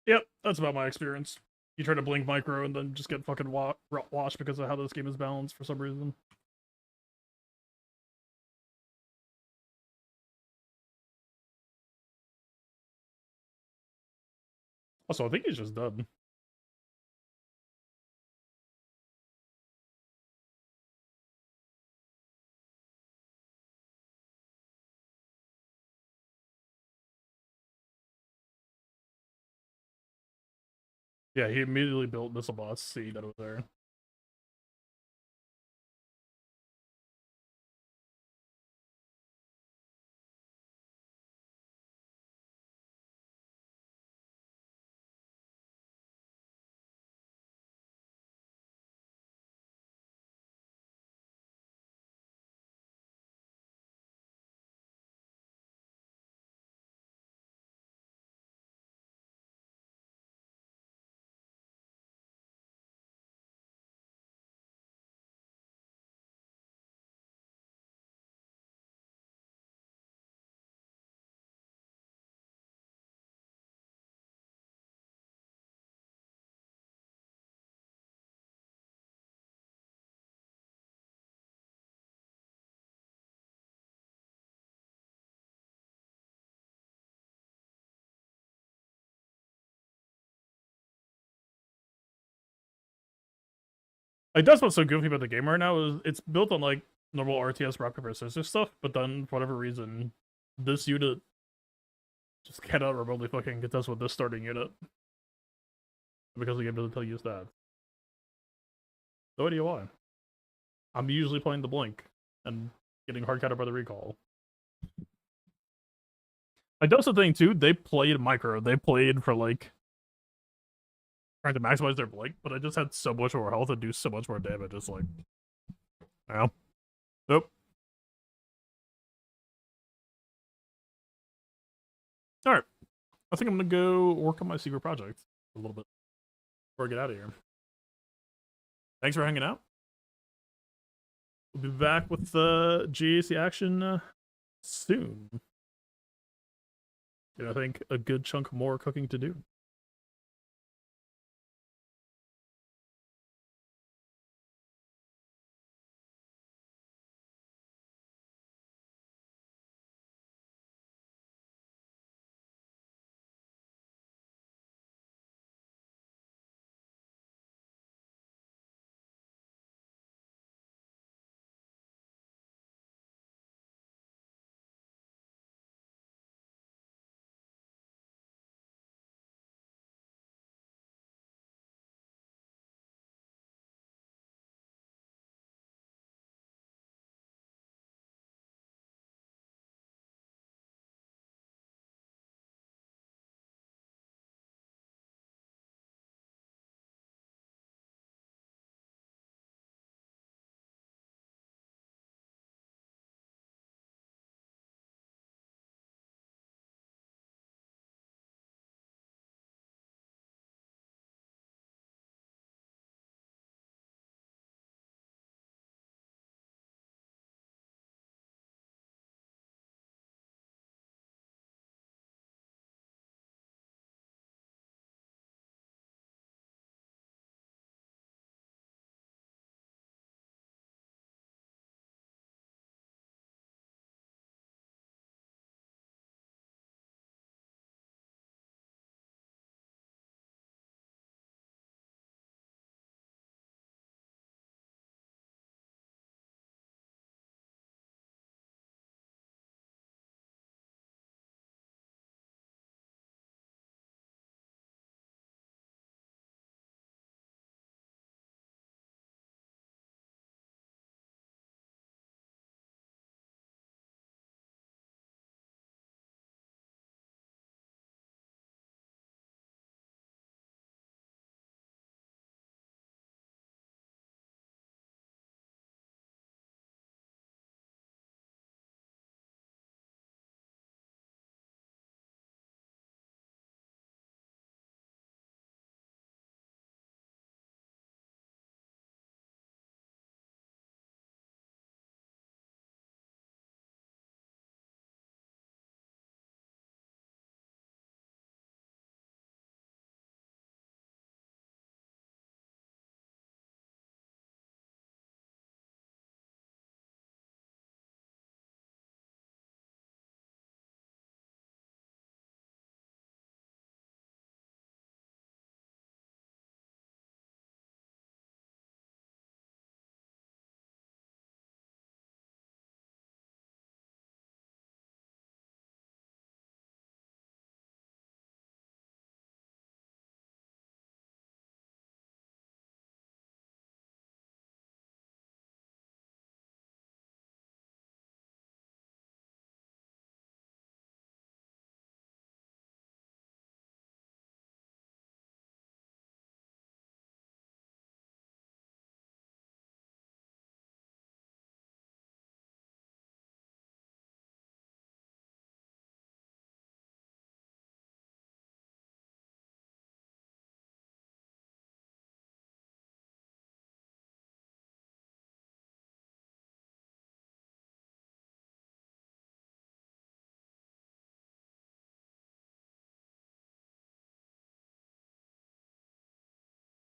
Yep, that's about my experience. You try to blink micro and then just get fucking washed because of how this game is balanced for some reason. Also, I think he's just done. Yeah, he immediately built missile bots, see that it was there. Like that's what's so goofy about the game right now is it's built on like normal RTS rock paper scissors stuff, but then for whatever reason, this unit just cannot remotely fucking contest with this starting unit because the game doesn't tell you that. No idea why. I'm usually playing the blink and getting hard counted by the recall. Like that's the thing too. They played micro. They played for like trying to maximize their blink, but I just had so much more health and do so much more damage. It's like, well, nope. All right, I think I'm gonna go work on my secret project a little bit before I get out of here. Thanks for hanging out. We'll be back with the GAC action soon. I think a good chunk more cooking to do.